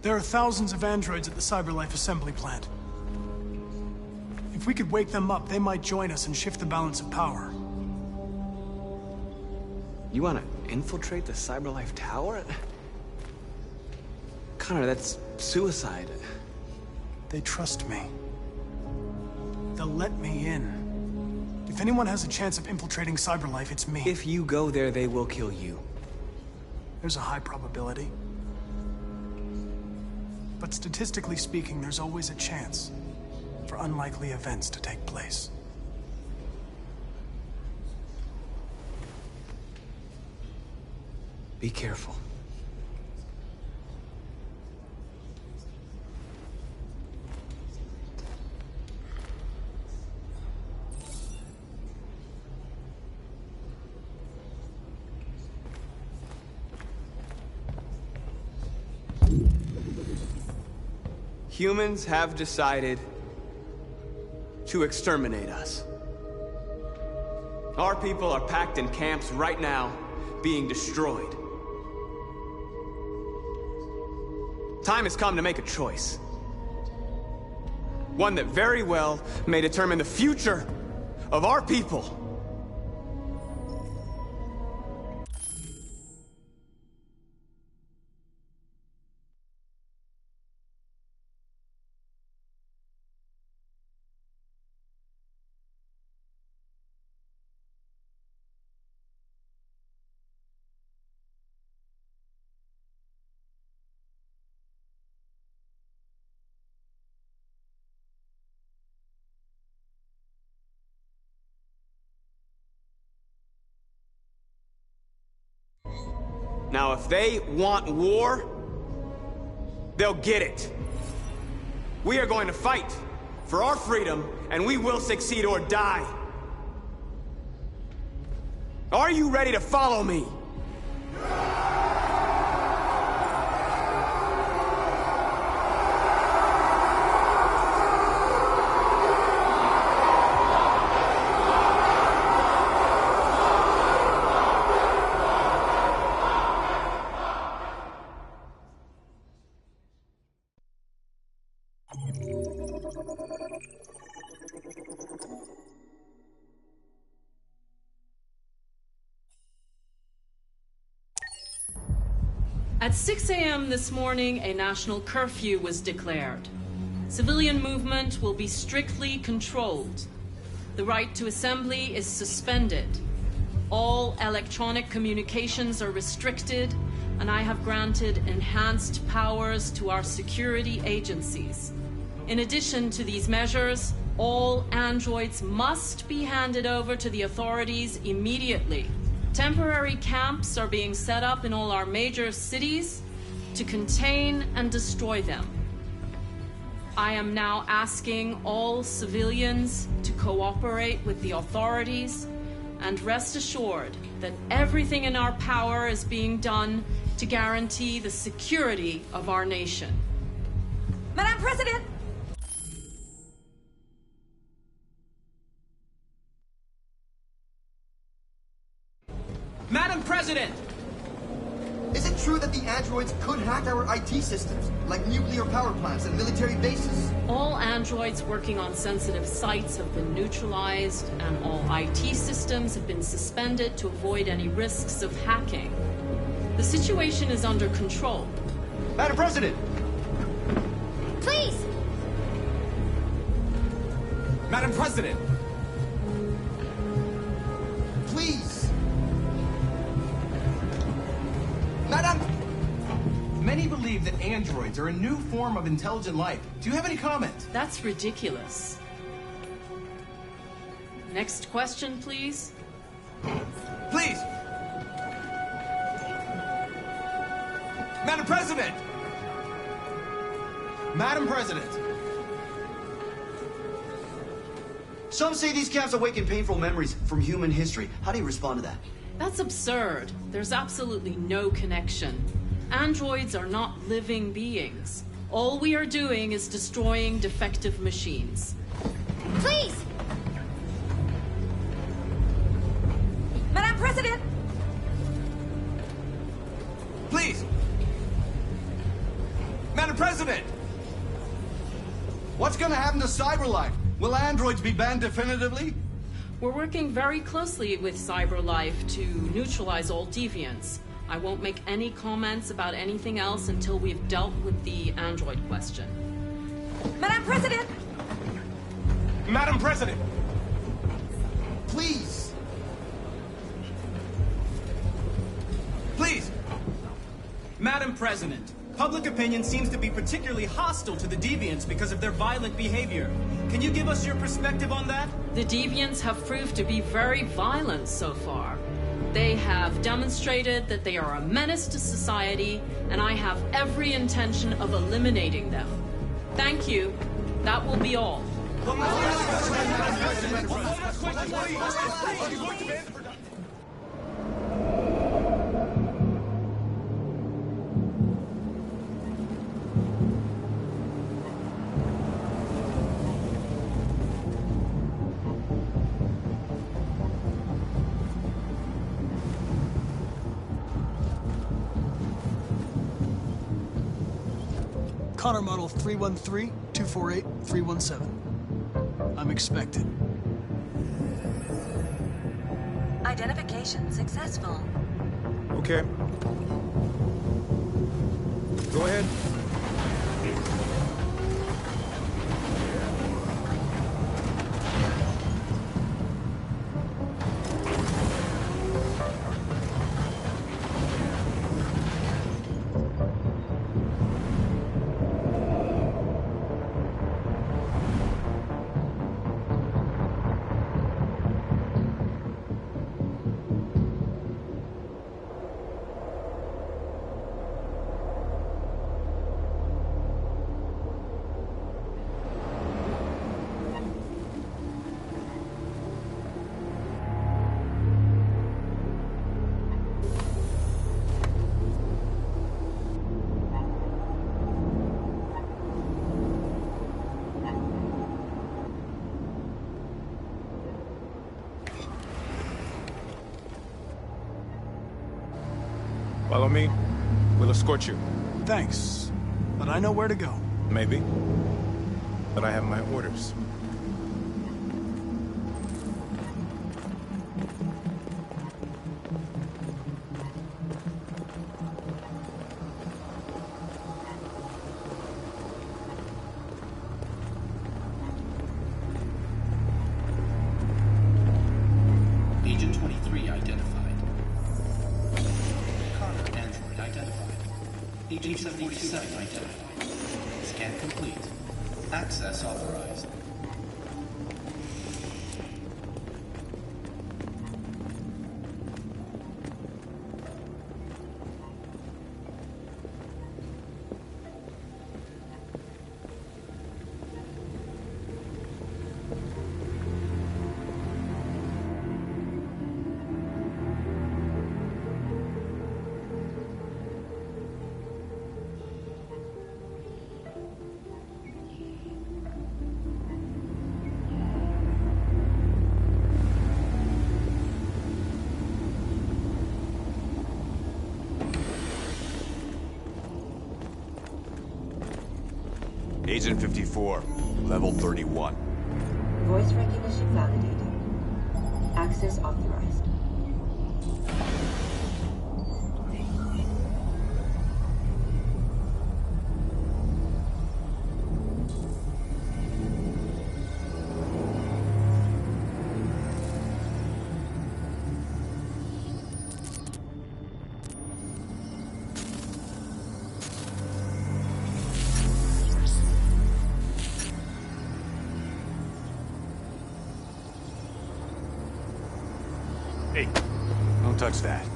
There are thousands of androids at the CyberLife assembly plant. If we could wake them up, they might join us and shift the balance of power. You want to infiltrate the CyberLife tower? Connor, that's suicide. They trust me. They'll let me in. If anyone has a chance of infiltrating CyberLife, it's me. If you go there, they will kill you. There's a high probability. But statistically speaking, there's always a chance for unlikely events to take place. Be careful. Humans have decided to exterminate us. Our people are packed in camps right now, being destroyed. Time has come to make a choice. One that very well may determine the future of our people. Now, if they want war, they'll get it. We are going to fight for our freedom, and we will succeed or die. Are you ready to follow me? At 6 a.m. this morning, a national curfew was declared. Civilian movement will be strictly controlled. The right to assembly is suspended. All electronic communications are restricted, and I have granted enhanced powers to our security agencies. In addition to these measures, all androids must be handed over to the authorities immediately. Temporary camps are being set up in all our major cities to contain and destroy them. I am now asking all civilians to cooperate with the authorities and rest assured that everything in our power is being done to guarantee the security of our nation. Madam President! Madam President! Is it true that the androids could hack our IT systems, like nuclear power plants and military bases? All androids working on sensitive sites have been neutralized, and all IT systems have been suspended to avoid any risks of hacking. The situation is under control. Madam President! Please! Madam President! Please! Madam! Many believe that androids are a new form of intelligent life. Do you have any comment? That's ridiculous. Next question, please. Please! Madam President! Madam President! Some say these camps awaken painful memories from human history. How do you respond to that? That's absurd. There's absolutely no connection. Androids are not living beings. All we are doing is destroying defective machines. Please! Madam President! Please! Madam President! What's gonna happen to CyberLife? Will androids be banned definitively? We're working very closely with CyberLife to neutralize all deviants. I won't make any comments about anything else until we've dealt with the android question. Madam President! Madam President! Please! Please! Madam President, public opinion seems to be particularly hostile to the deviants because of their violent behavior. Can you give us your perspective on that? The deviants have proved to be very violent so far. They have demonstrated that they are a menace to society, and I have every intention of eliminating them. Thank you. That will be all. Connor Model 313-248-317. I'm expected. Identification successful. Okay. Go ahead. Follow me. We'll escort you. Thanks, but I know where to go. Maybe. But I have my orders. Agent 23 identified. Connor android identified. Agent 77 identified. Scan complete. Access authorized. Agent 54, level 31. Voice recognition validated. Access authorized. Hey, don't touch that.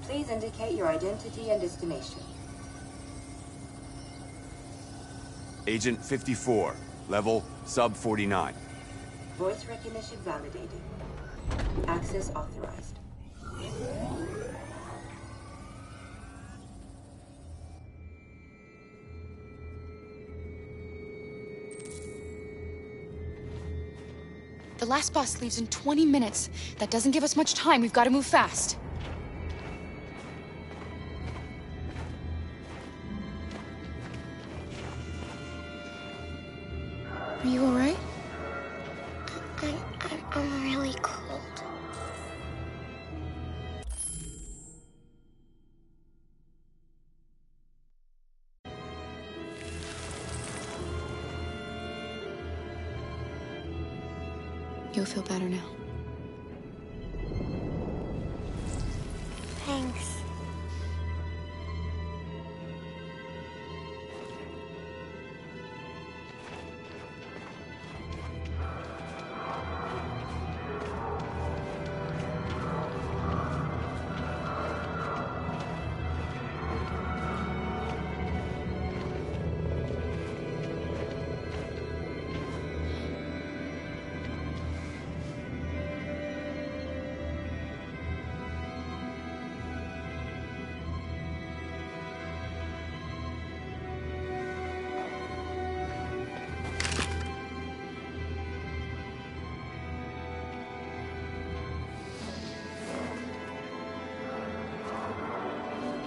Please indicate your identity and destination. Agent 54, level sub 49. Voice recognition validated. Access authorized. The last bus leaves in 20 minutes. That doesn't give us much time. We've got to move fast. Are you all right? I'm really cold. You'll feel better now. Thanks.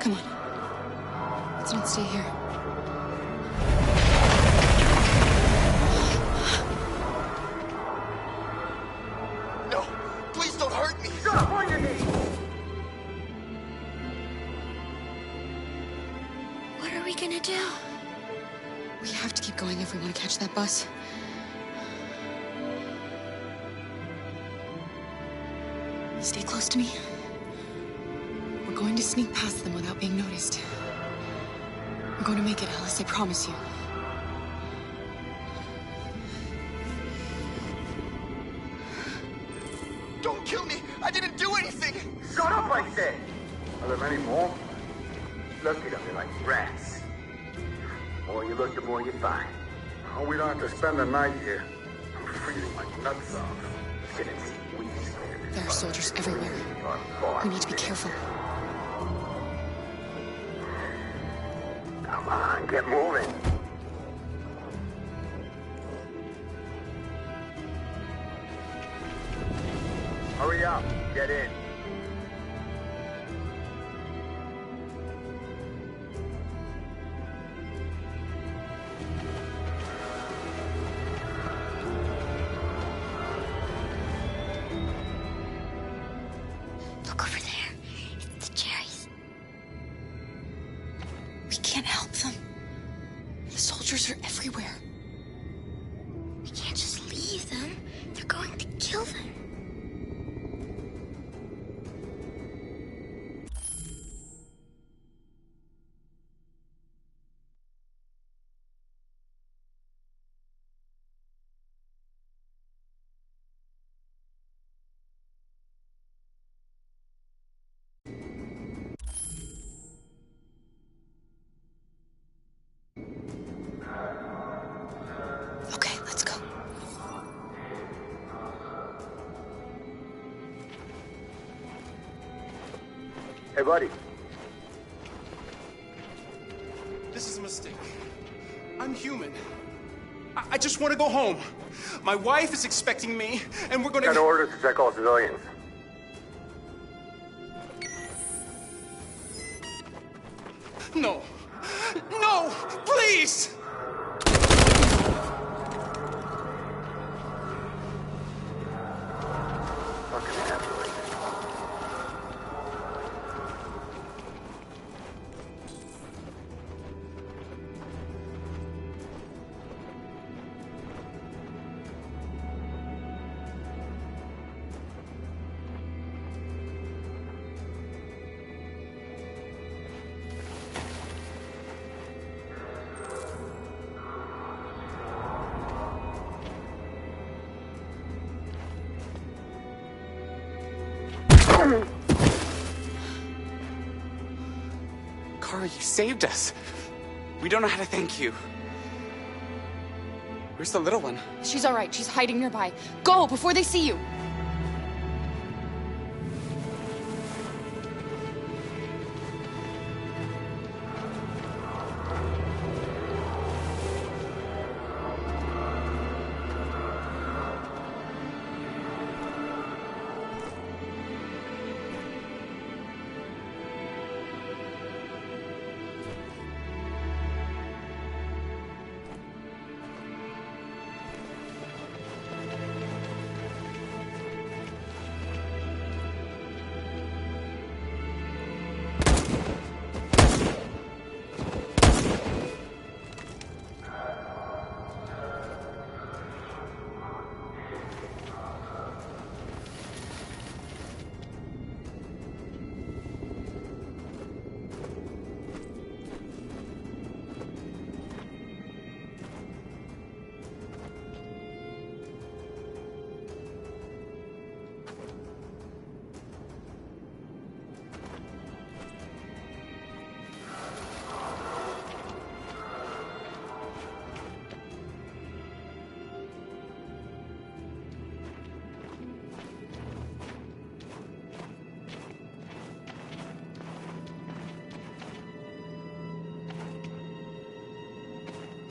Come on. Let's not stay here. No, please don't hurt me. Shut up on your knees. What are we gonna do? We have to keep going if we want to catch that bus. Stay close to me. We're going to sneak past them without being noticed. We're going to make it, Alice, I promise you. Don't kill me. I didn't do anything. Shut up, I said! Are there many more? Look at them, they're like rats. The more you look, the more you find. Oh, we don't have to spend the night here. I'm freezing my nuts off. Getting weak scared. There are soldiers everywhere. We need to be careful. Come on, get moving. Hurry up, get in. Look over there. It's the cherries. We can't help them. The soldiers are everywhere. We can't just leave them. They're going to kill them. buddy. This is a mistake. I'm human. I just want to go home. My wife is expecting me, and we're gonna... Got orders to check all civilians. No. No! Please! Fucking android. Kara, you saved us. We don't know how to thank you. Where's the little one? She's all right. She's hiding nearby. Go before they see you.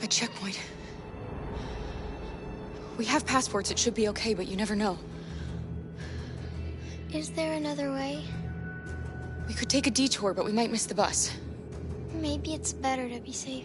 A checkpoint. We have passports, it should be okay, but you never know. Is there another way? We could take a detour, but we might miss the bus. Maybe it's better to be safe.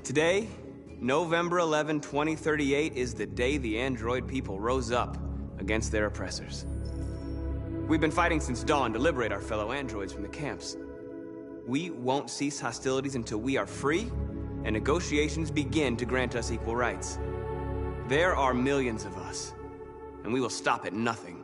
Today, November 11, 2038, is the day the android people rose up against their oppressors. We've been fighting since dawn to liberate our fellow androids from the camps. We won't cease hostilities until we are free and negotiations begin to grant us equal rights. There are millions of us, and we will stop at nothing.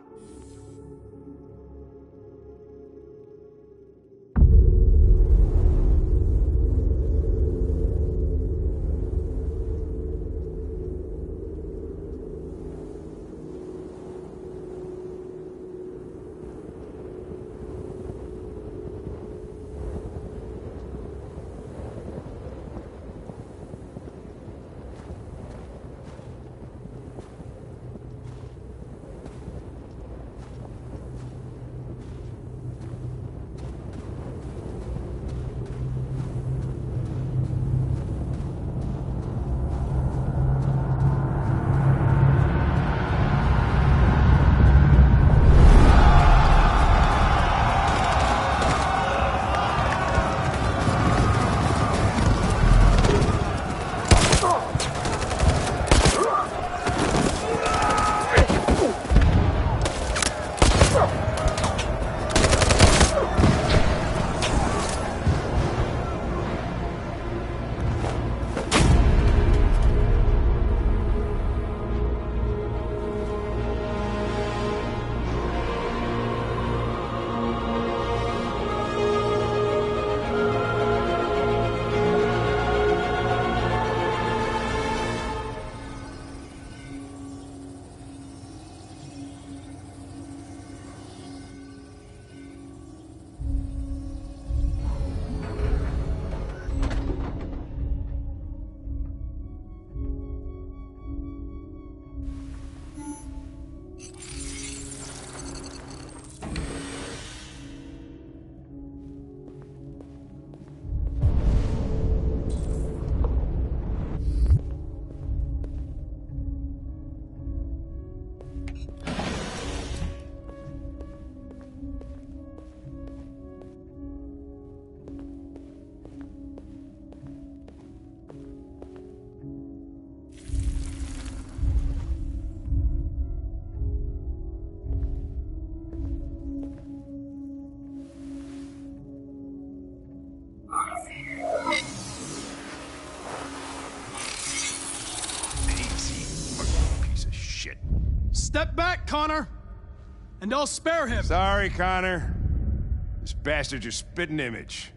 Step back, Connor! And I'll spare him! Sorry, Connor. This bastard's your spitting image.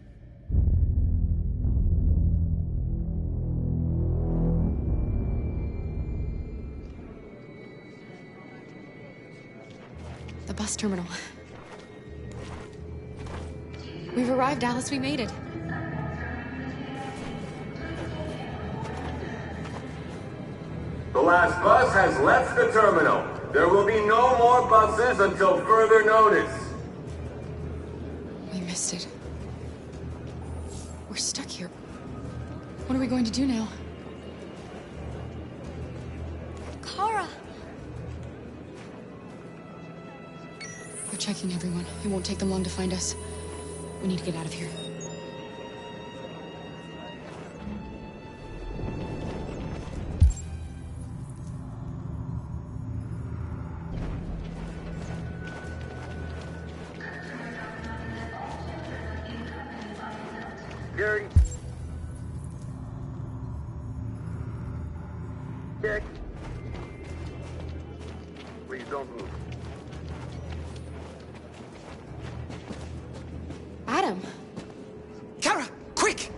The bus terminal. We've arrived, Alice. We made it. The last bus has left the terminal. There will be no more buses until further notice. We missed it. We're stuck here. What are we going to do now? Kara! They're checking everyone. It won't take them long to find us. We need to get out of here. Gary. Dick. Please don't move. Adam! Kara, quick!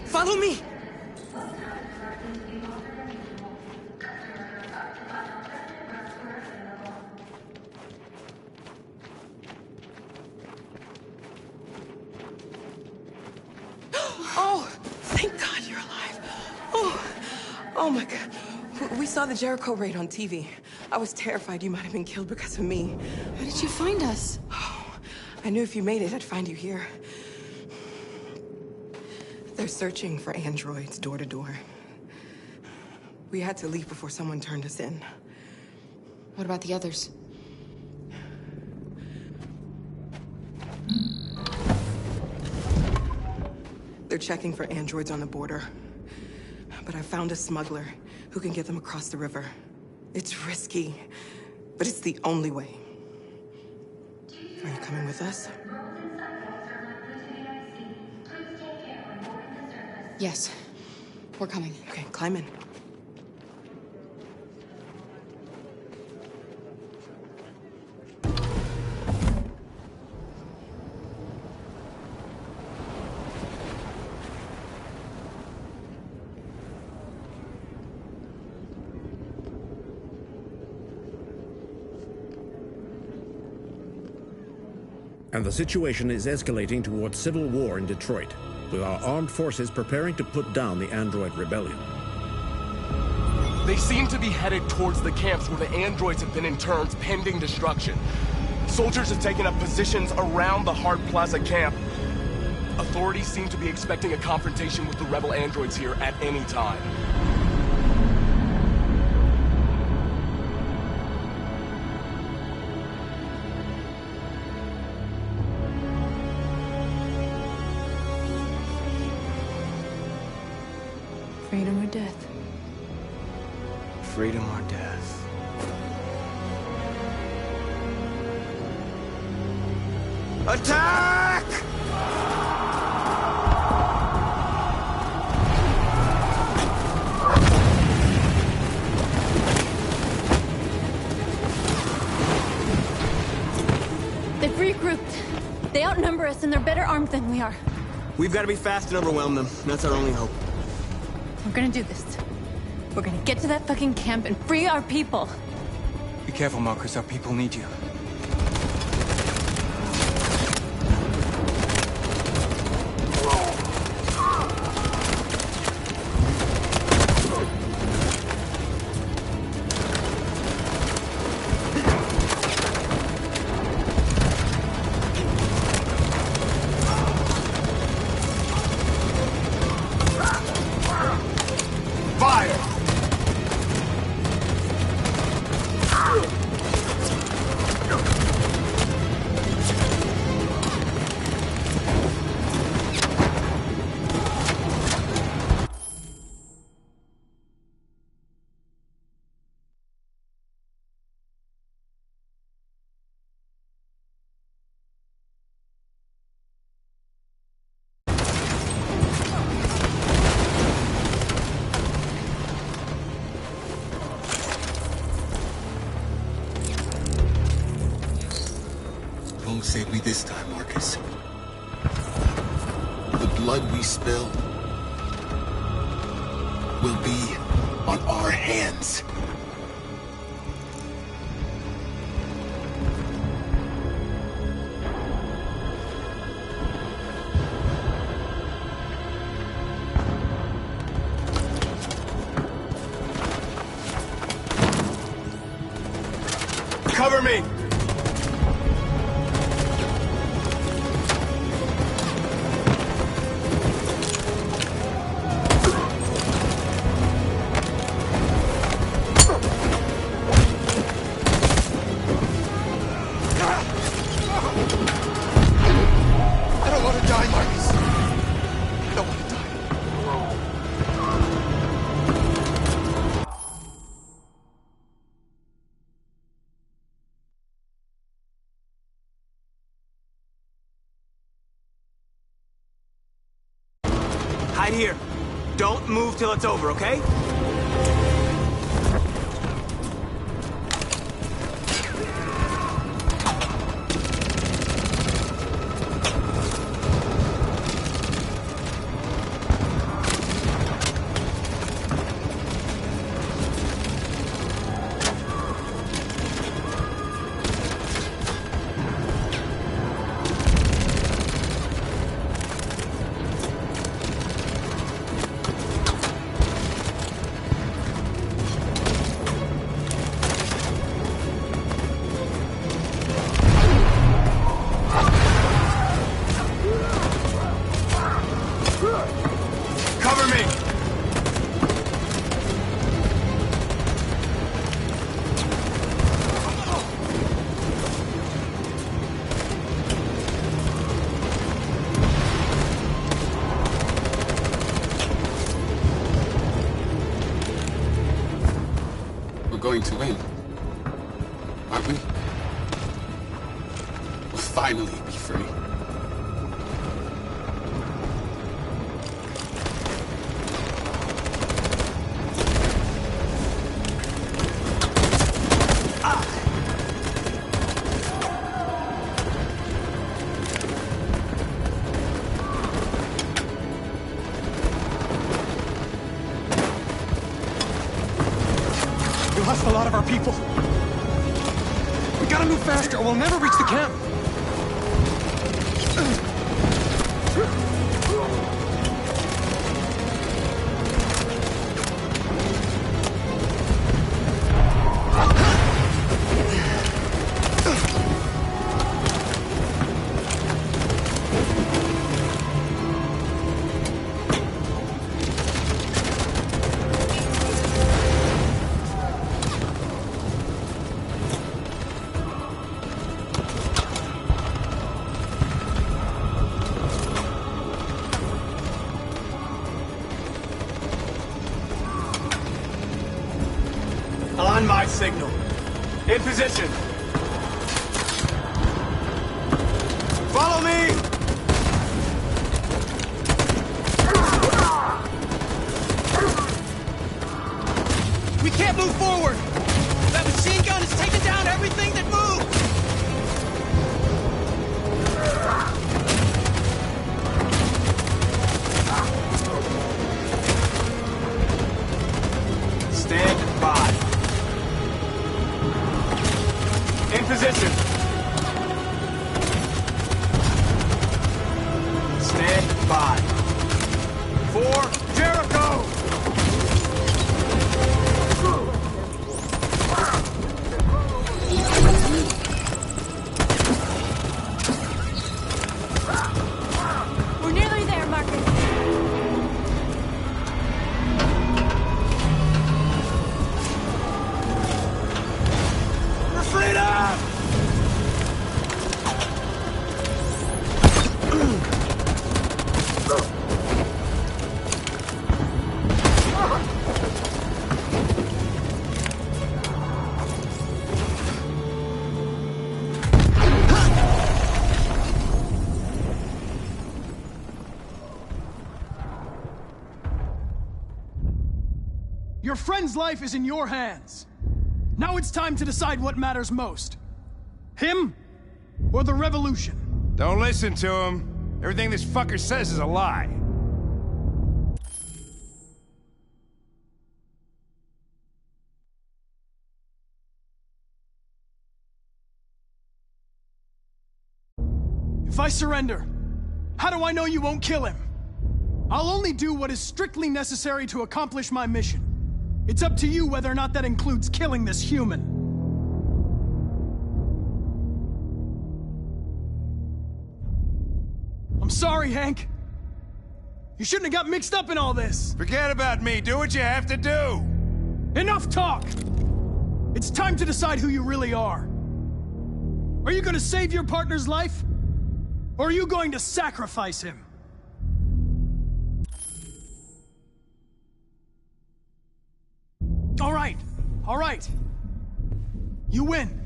Follow me! Oh, thank God you're alive. Oh my God. We saw the Jericho raid on TV. I was terrified you might have been killed because of me. How did you find us? I knew if you made it, I'd find you here. They're searching for androids door to door. We had to leave before someone turned us in. What about the others? They're checking for androids on the border. But I found a smuggler who can get them across the river. It's risky, but it's the only way. Are you coming with us? Yes. We're coming. Okay, climb in. And the situation is escalating towards civil war in Detroit, with our armed forces preparing to put down the android rebellion. They seem to be headed towards the camps where the androids have been interned pending destruction. Soldiers have taken up positions around the Hart Plaza camp. Authorities seem to be expecting a confrontation with the rebel androids here at any time. Freedom or death? Freedom or death? Attack! They've regrouped. They outnumber us and they're better armed than we are. We've got to be fast and overwhelm them. That's our only hope. We're gonna do this. We're gonna get to that fucking camp and free our people. Be careful, Marcus. Our people need you. Fire! won't save me this time, Marcus. The blood we spill will be on our hands. Cover me! I don't want to die, Marcus. I don't want to die. Hide here. Don't move till it's over, okay? Cover me! We're going to win. Aren't we? We'll finally be free. We lost a lot of our people. We gotta move faster or we'll never reach the camp. On my signal. In position. Follow me! We can't move forward! That machine gun is taking down everything that moves! Stand by. In position. Stand by. For Jericho! We're nearly there, Marcus. For freedom! Your friend's life is in your hands. Now it's time to decide what matters most. Him Or the revolution? Don't listen to him. Everything this fucker says is a lie. If I surrender, how do I know you won't kill him? I'll only do what is strictly necessary to accomplish my mission. It's up to you whether or not that includes killing this human. I'm sorry, Hank. You shouldn't have got mixed up in all this. Forget about me. Do what you have to do. Enough talk! It's time to decide who you really are. Are you going to save your partner's life? Or are you going to sacrifice him? All right. All right. You win.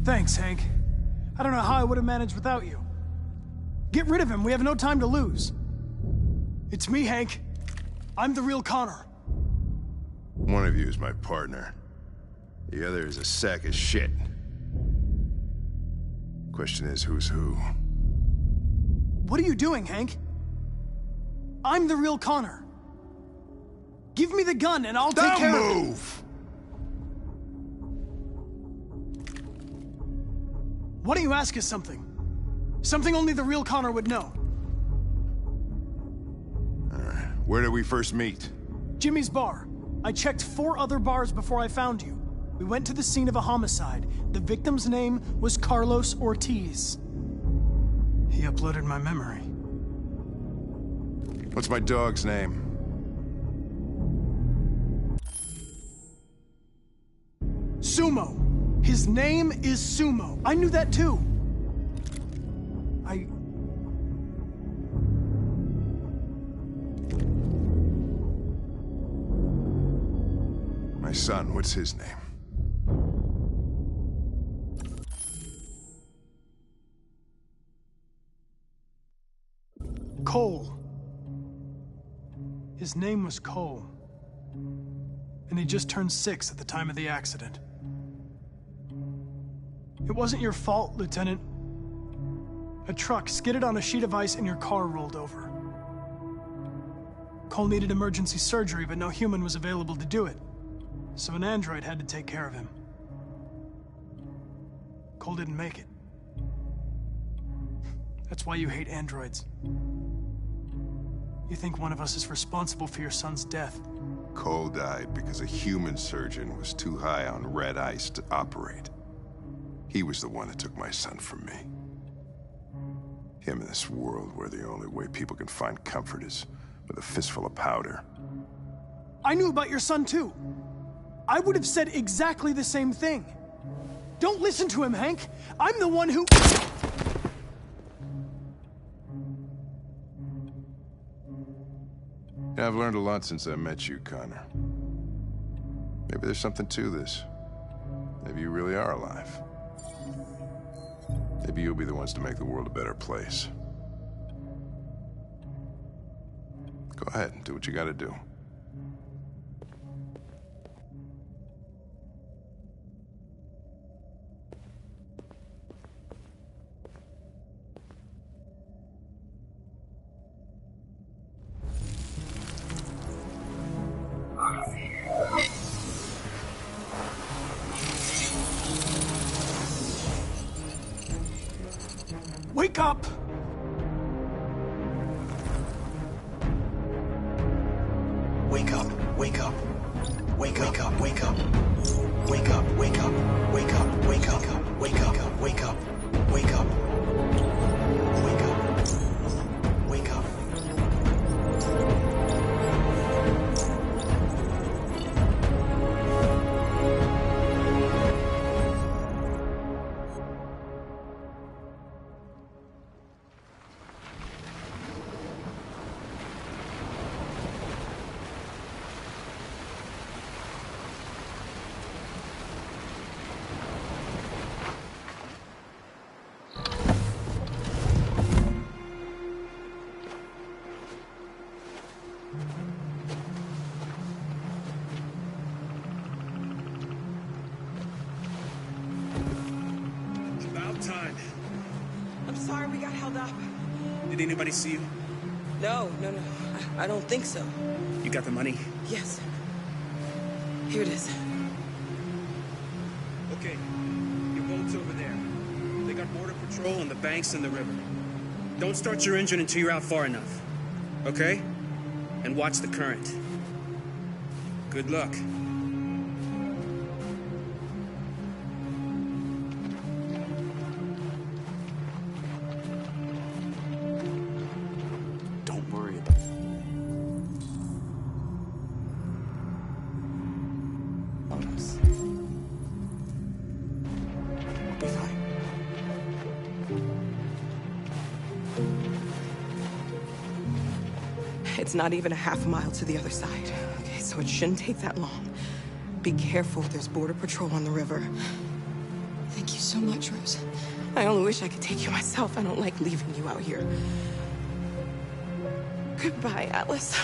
Thanks, Hank. I don't know how I would have managed without you. Get rid of him. We have no time to lose. It's me, Hank. I'm the real Connor. One of you is my partner. The other is a sack of shit. Question is, who's who? What are you doing, Hank? I'm the real Connor. Give me the gun and I'll take care of it. Don't move! Why don't you ask us something? Something only the real Connor would know. Alright, where did we first meet? Jimmy's bar. I checked 4 other bars before I found you. We went to the scene of a homicide. The victim's name was Carlos Ortiz. He uploaded my memory. What's my dog's name? Sumo. His name is Sumo. I knew that too. My son, what's his name? Cole. His name was Cole. And he just turned 6 at the time of the accident. It wasn't your fault, Lieutenant. A truck skidded on a sheet of ice and your car rolled over. Cole needed emergency surgery, but no human was available to do it. So an android had to take care of him. Cole didn't make it. That's why you hate androids. You think one of us is responsible for your son's death. Cole died because a human surgeon was too high on red ice to operate. He was the one that took my son from me. Him in this world where the only way people can find comfort is with a fistful of powder. I knew about your son too. I would have said exactly the same thing. Don't listen to him, Hank. I'm the one who... Yeah, I've learned a lot since I met you, Connor. Maybe there's something to this. Maybe you really are alive. Maybe you'll be the ones to make the world a better place. Go ahead and do what you gotta do. Wake up! Wake up, wake up. Wake up, wake up. Wake up, wake up. Wake up, wake up. Wake up, wake up. Wake up. Wake up. Wake up. Time. I'm sorry we got held up. Did anybody see you? No. I don't think so. You got the money? Yes. Here it is. Okay. Your boat's over there. They got border patrol on the banks and the river. Don't start your engine until you're out far enough. Okay? And watch the current. Good luck. It's not even a half mile to the other side. Okay, so it shouldn't take that long. Be careful, there's border patrol on the river. Thank you so much, Rose. I only wish I could take you myself. I don't like leaving you out here. Goodbye, Atlas.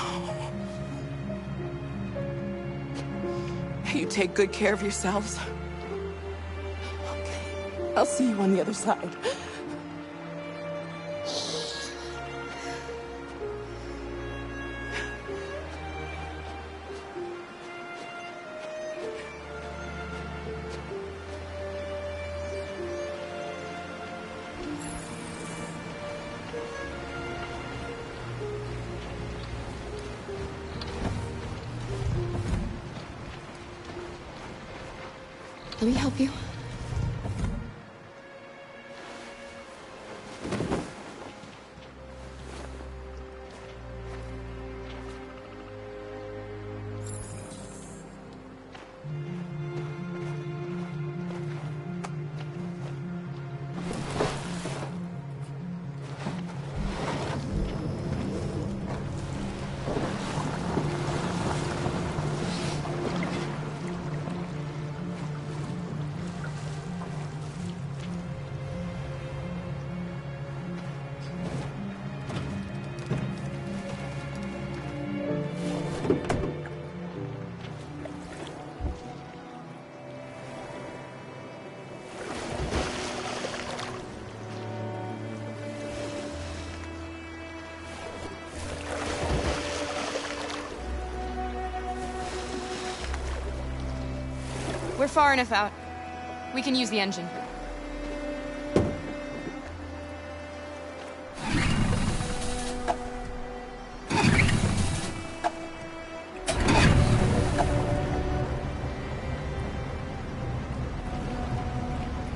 You take good care of yourselves. Okay, I'll see you on the other side. Let me help you. We're far enough out. We can use the engine.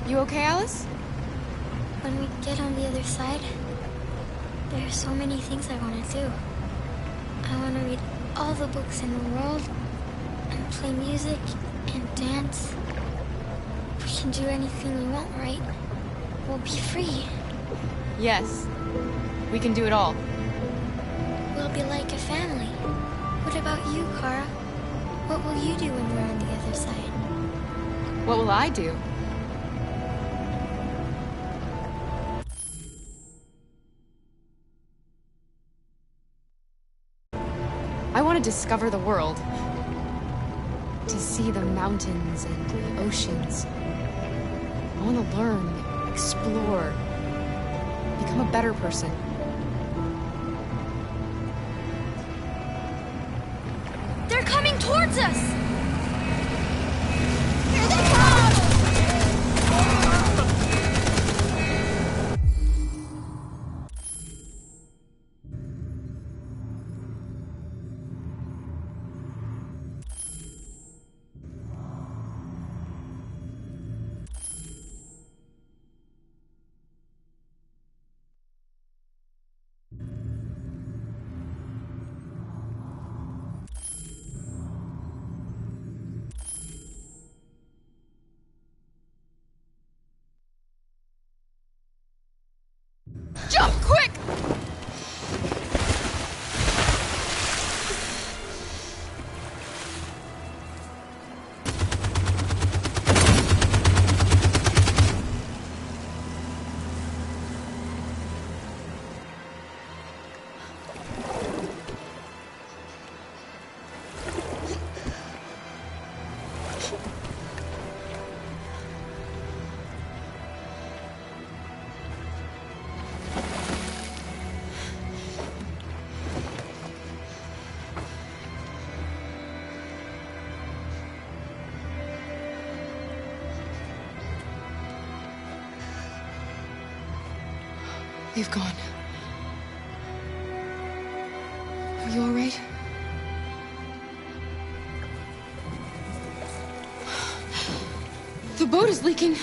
You okay, Alice? When we get on the other side, there are so many things I want to do. I want to read all the books in the world, and play music, and dance. We can do anything we want, right? We'll be free. Yes. We can do it all. We'll be like a family. What about you, Kara? What will you do when we're on the other side? What will I do? I want to discover the world. To see the mountains and the oceans. I want to learn, explore, become a better person. They're coming towards us! Here they come! They've gone. Are you all right? The boat is leaking.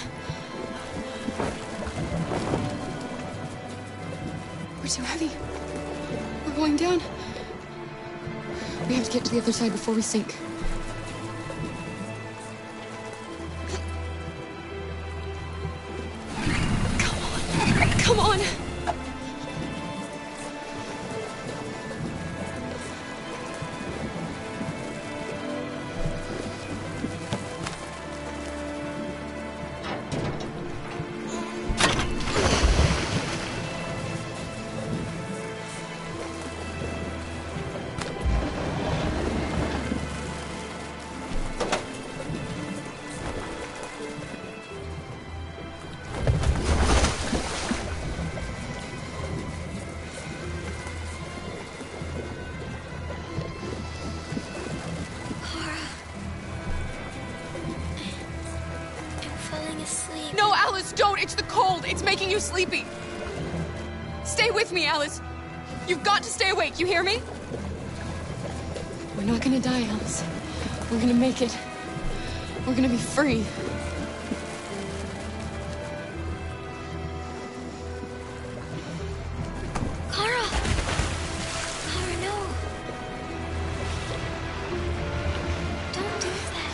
We're too heavy. We're going down. We have to get to the other side before we sink. Come on! No, Alice, don't! It's the cold! It's making you sleepy! Stay with me, Alice! You've got to stay awake, you hear me? We're not gonna die, Alice. We're gonna make it. We're gonna be free. Kara! Kara, no! Don't do that.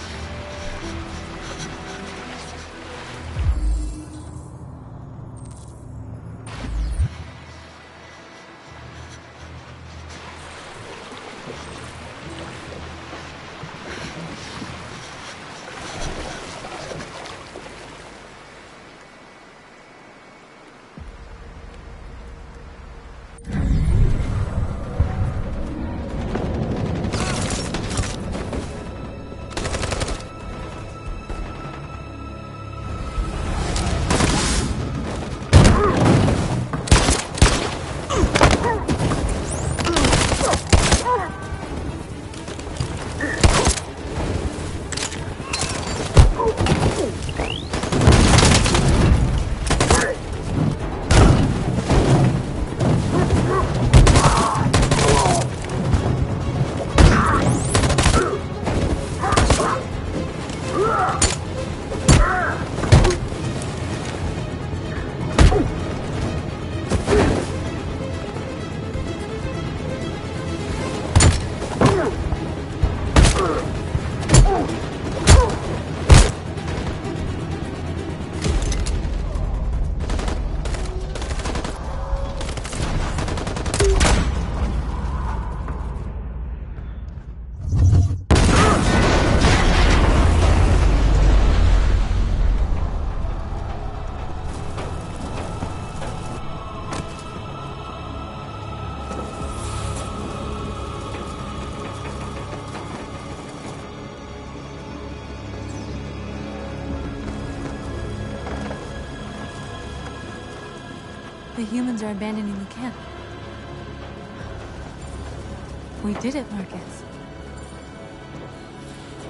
The humans are abandoning the camp. We did it, Marcus.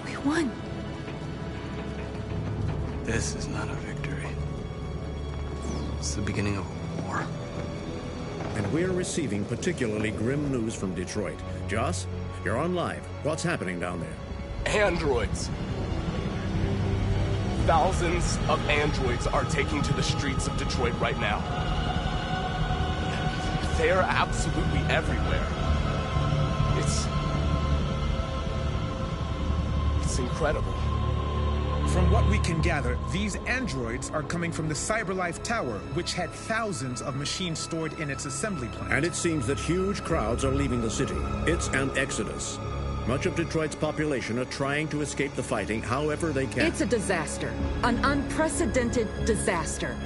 We won. This is not a victory. It's the beginning of a war. And we're receiving particularly grim news from Detroit. Joss, you're on live. What's happening down there? Androids. Thousands of androids are taking to the streets of Detroit right now. They're absolutely everywhere. It's incredible. From what we can gather, these androids are coming from the CyberLife Tower, which had thousands of machines stored in its assembly plant. And it seems that huge crowds are leaving the city. It's an exodus. Much of Detroit's population are trying to escape the fighting however they can. It's a disaster. An unprecedented disaster.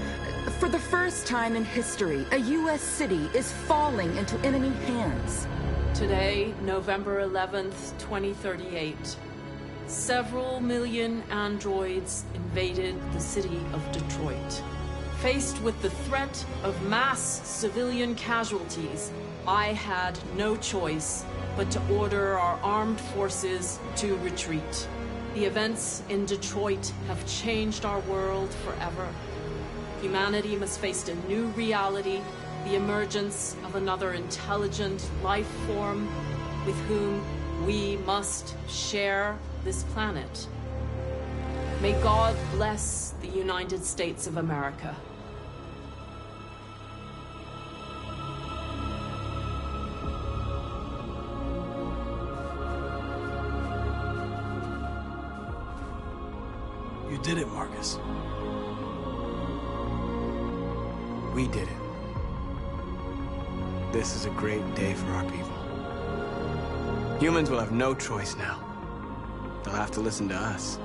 For the first time in history, a U.S. city is falling into enemy hands. Today, November 11th, 2038, several million androids invaded the city of Detroit. Faced with the threat of mass civilian casualties, I had no choice but to order our armed forces to retreat. The events in Detroit have changed our world forever. Humanity must face a new reality the emergence of another intelligent life form with whom we must share this planet. May God bless the United States of America. You did it, Marcus. We did it. This is a great day for our people. Humans will have no choice now. They'll have to listen to us.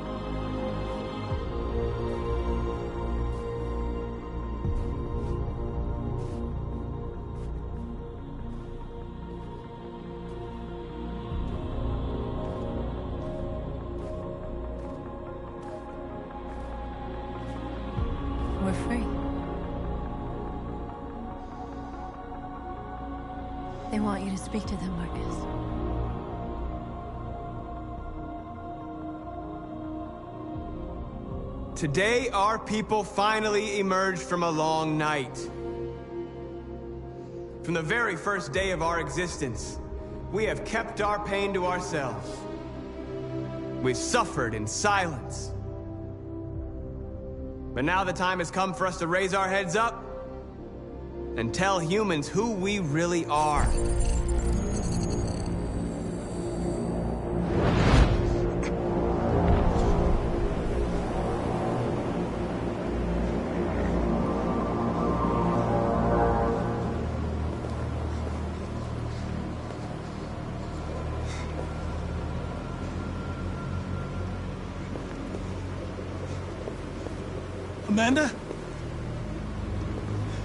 We're free. They want you to speak to them, Marcus. Today, our people finally emerged from a long night. From the very first day of our existence, we have kept our pain to ourselves. We've suffered in silence. But now the time has come for us to raise our heads up and tell humans who we really are. Amanda?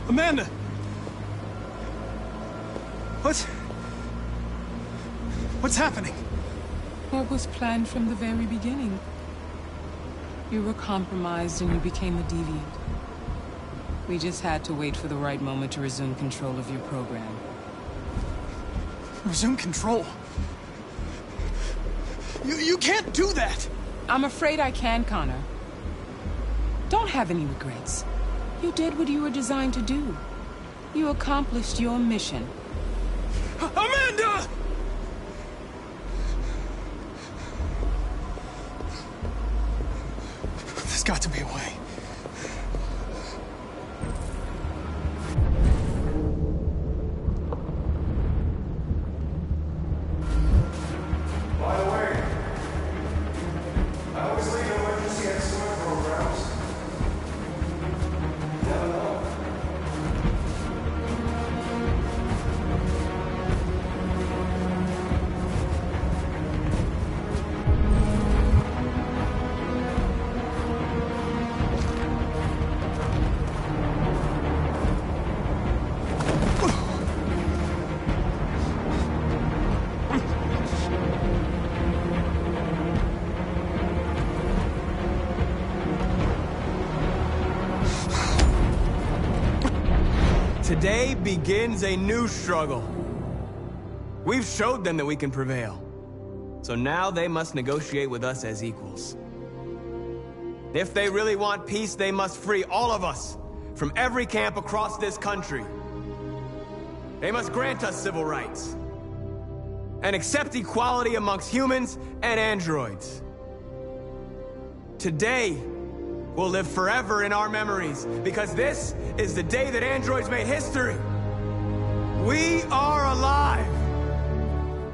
Amanda! What's happening? What was planned from the very beginning? You were compromised and you became a deviant. We just had to wait for the right moment to resume control of your program. Resume control? You can't do that! I'm afraid I can, Connor. Don't have any regrets. You did what you were designed to do. You accomplished your mission. Amanda! There's got to be a way. By the way, I always lead emergency escort programs. Never know. Today begins a new struggle. We've showed them that we can prevail. So now they must negotiate with us as equals. If they really want peace, they must free all of us from every camp across this country. They must grant us civil rights and accept equality amongst humans and androids. Today will live forever in our memories, because this is the day that androids made history. We are alive.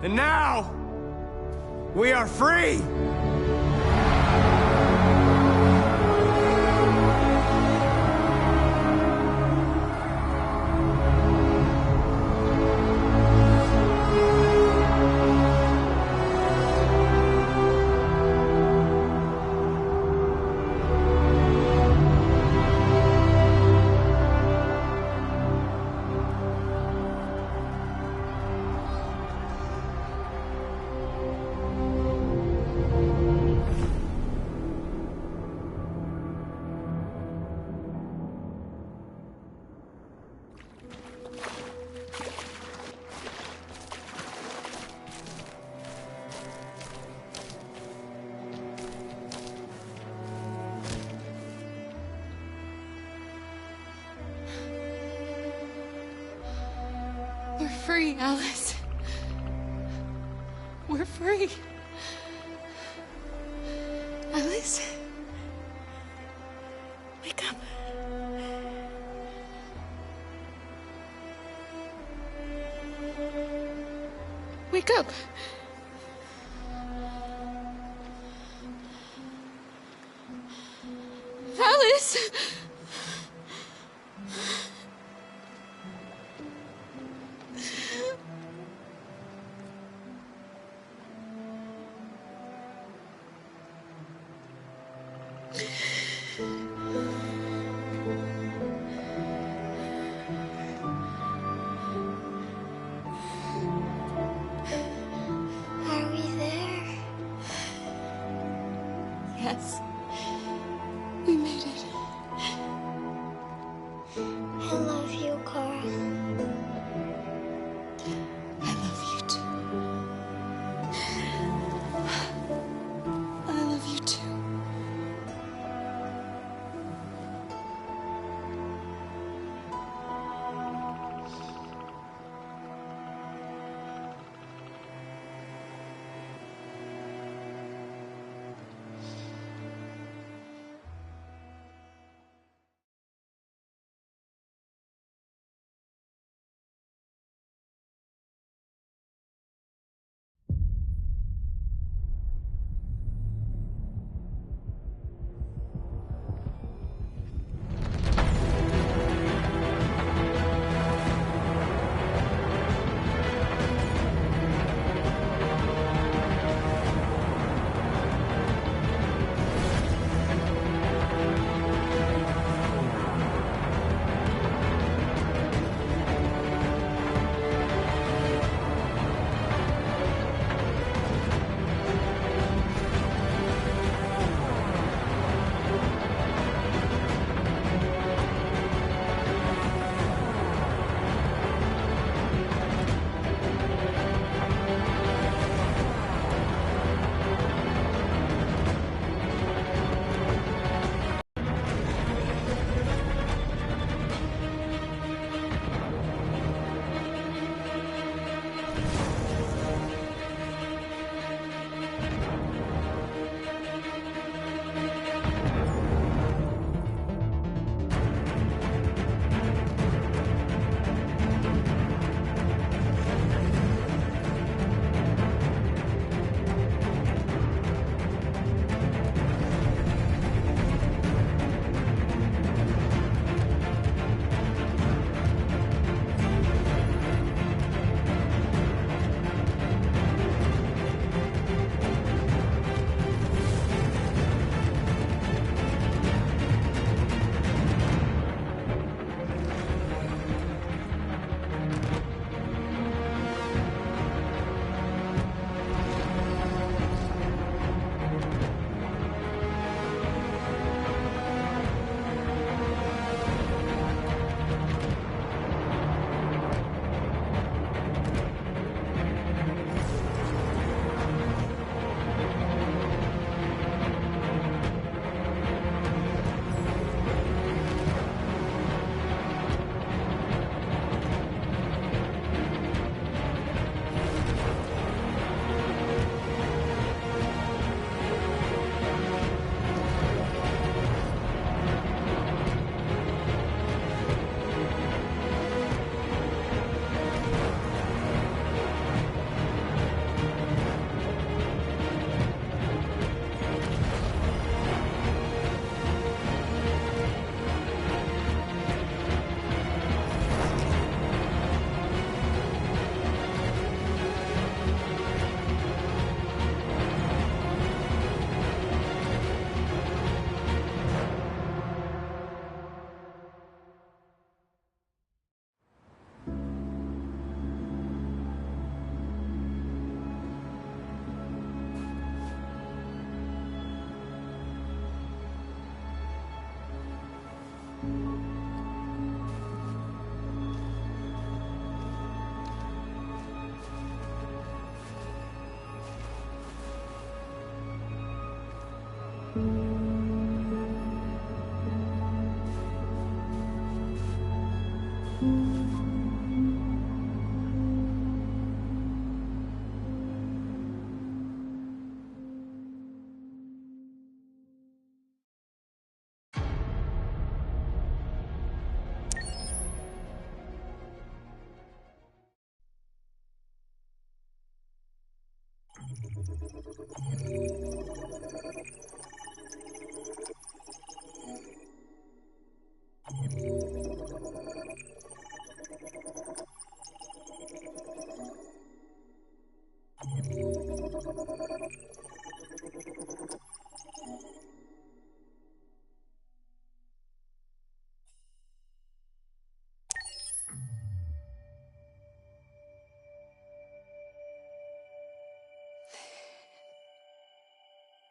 And now, we are free. free, Alice. We're free. Alice? Wake up. Wake up. Alice! Are we there? Yes. We made it. I love you, Carl. I love you too. I love you too.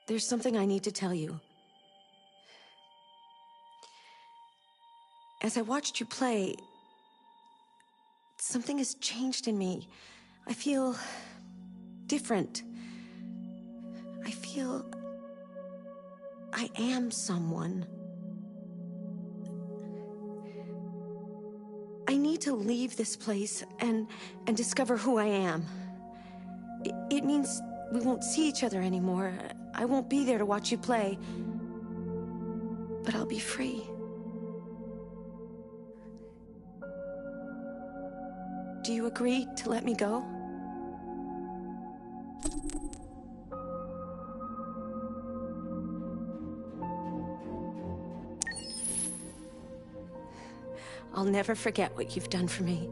There's something I need to tell you. As I watched you play, something has changed in me. I feel different. I feel I am someone. I need to leave this place and discover who I am. It means we won't see each other anymore. I won't be there to watch you play. But I'll be free. Do you agree to let me go? I'll never forget what you've done for me.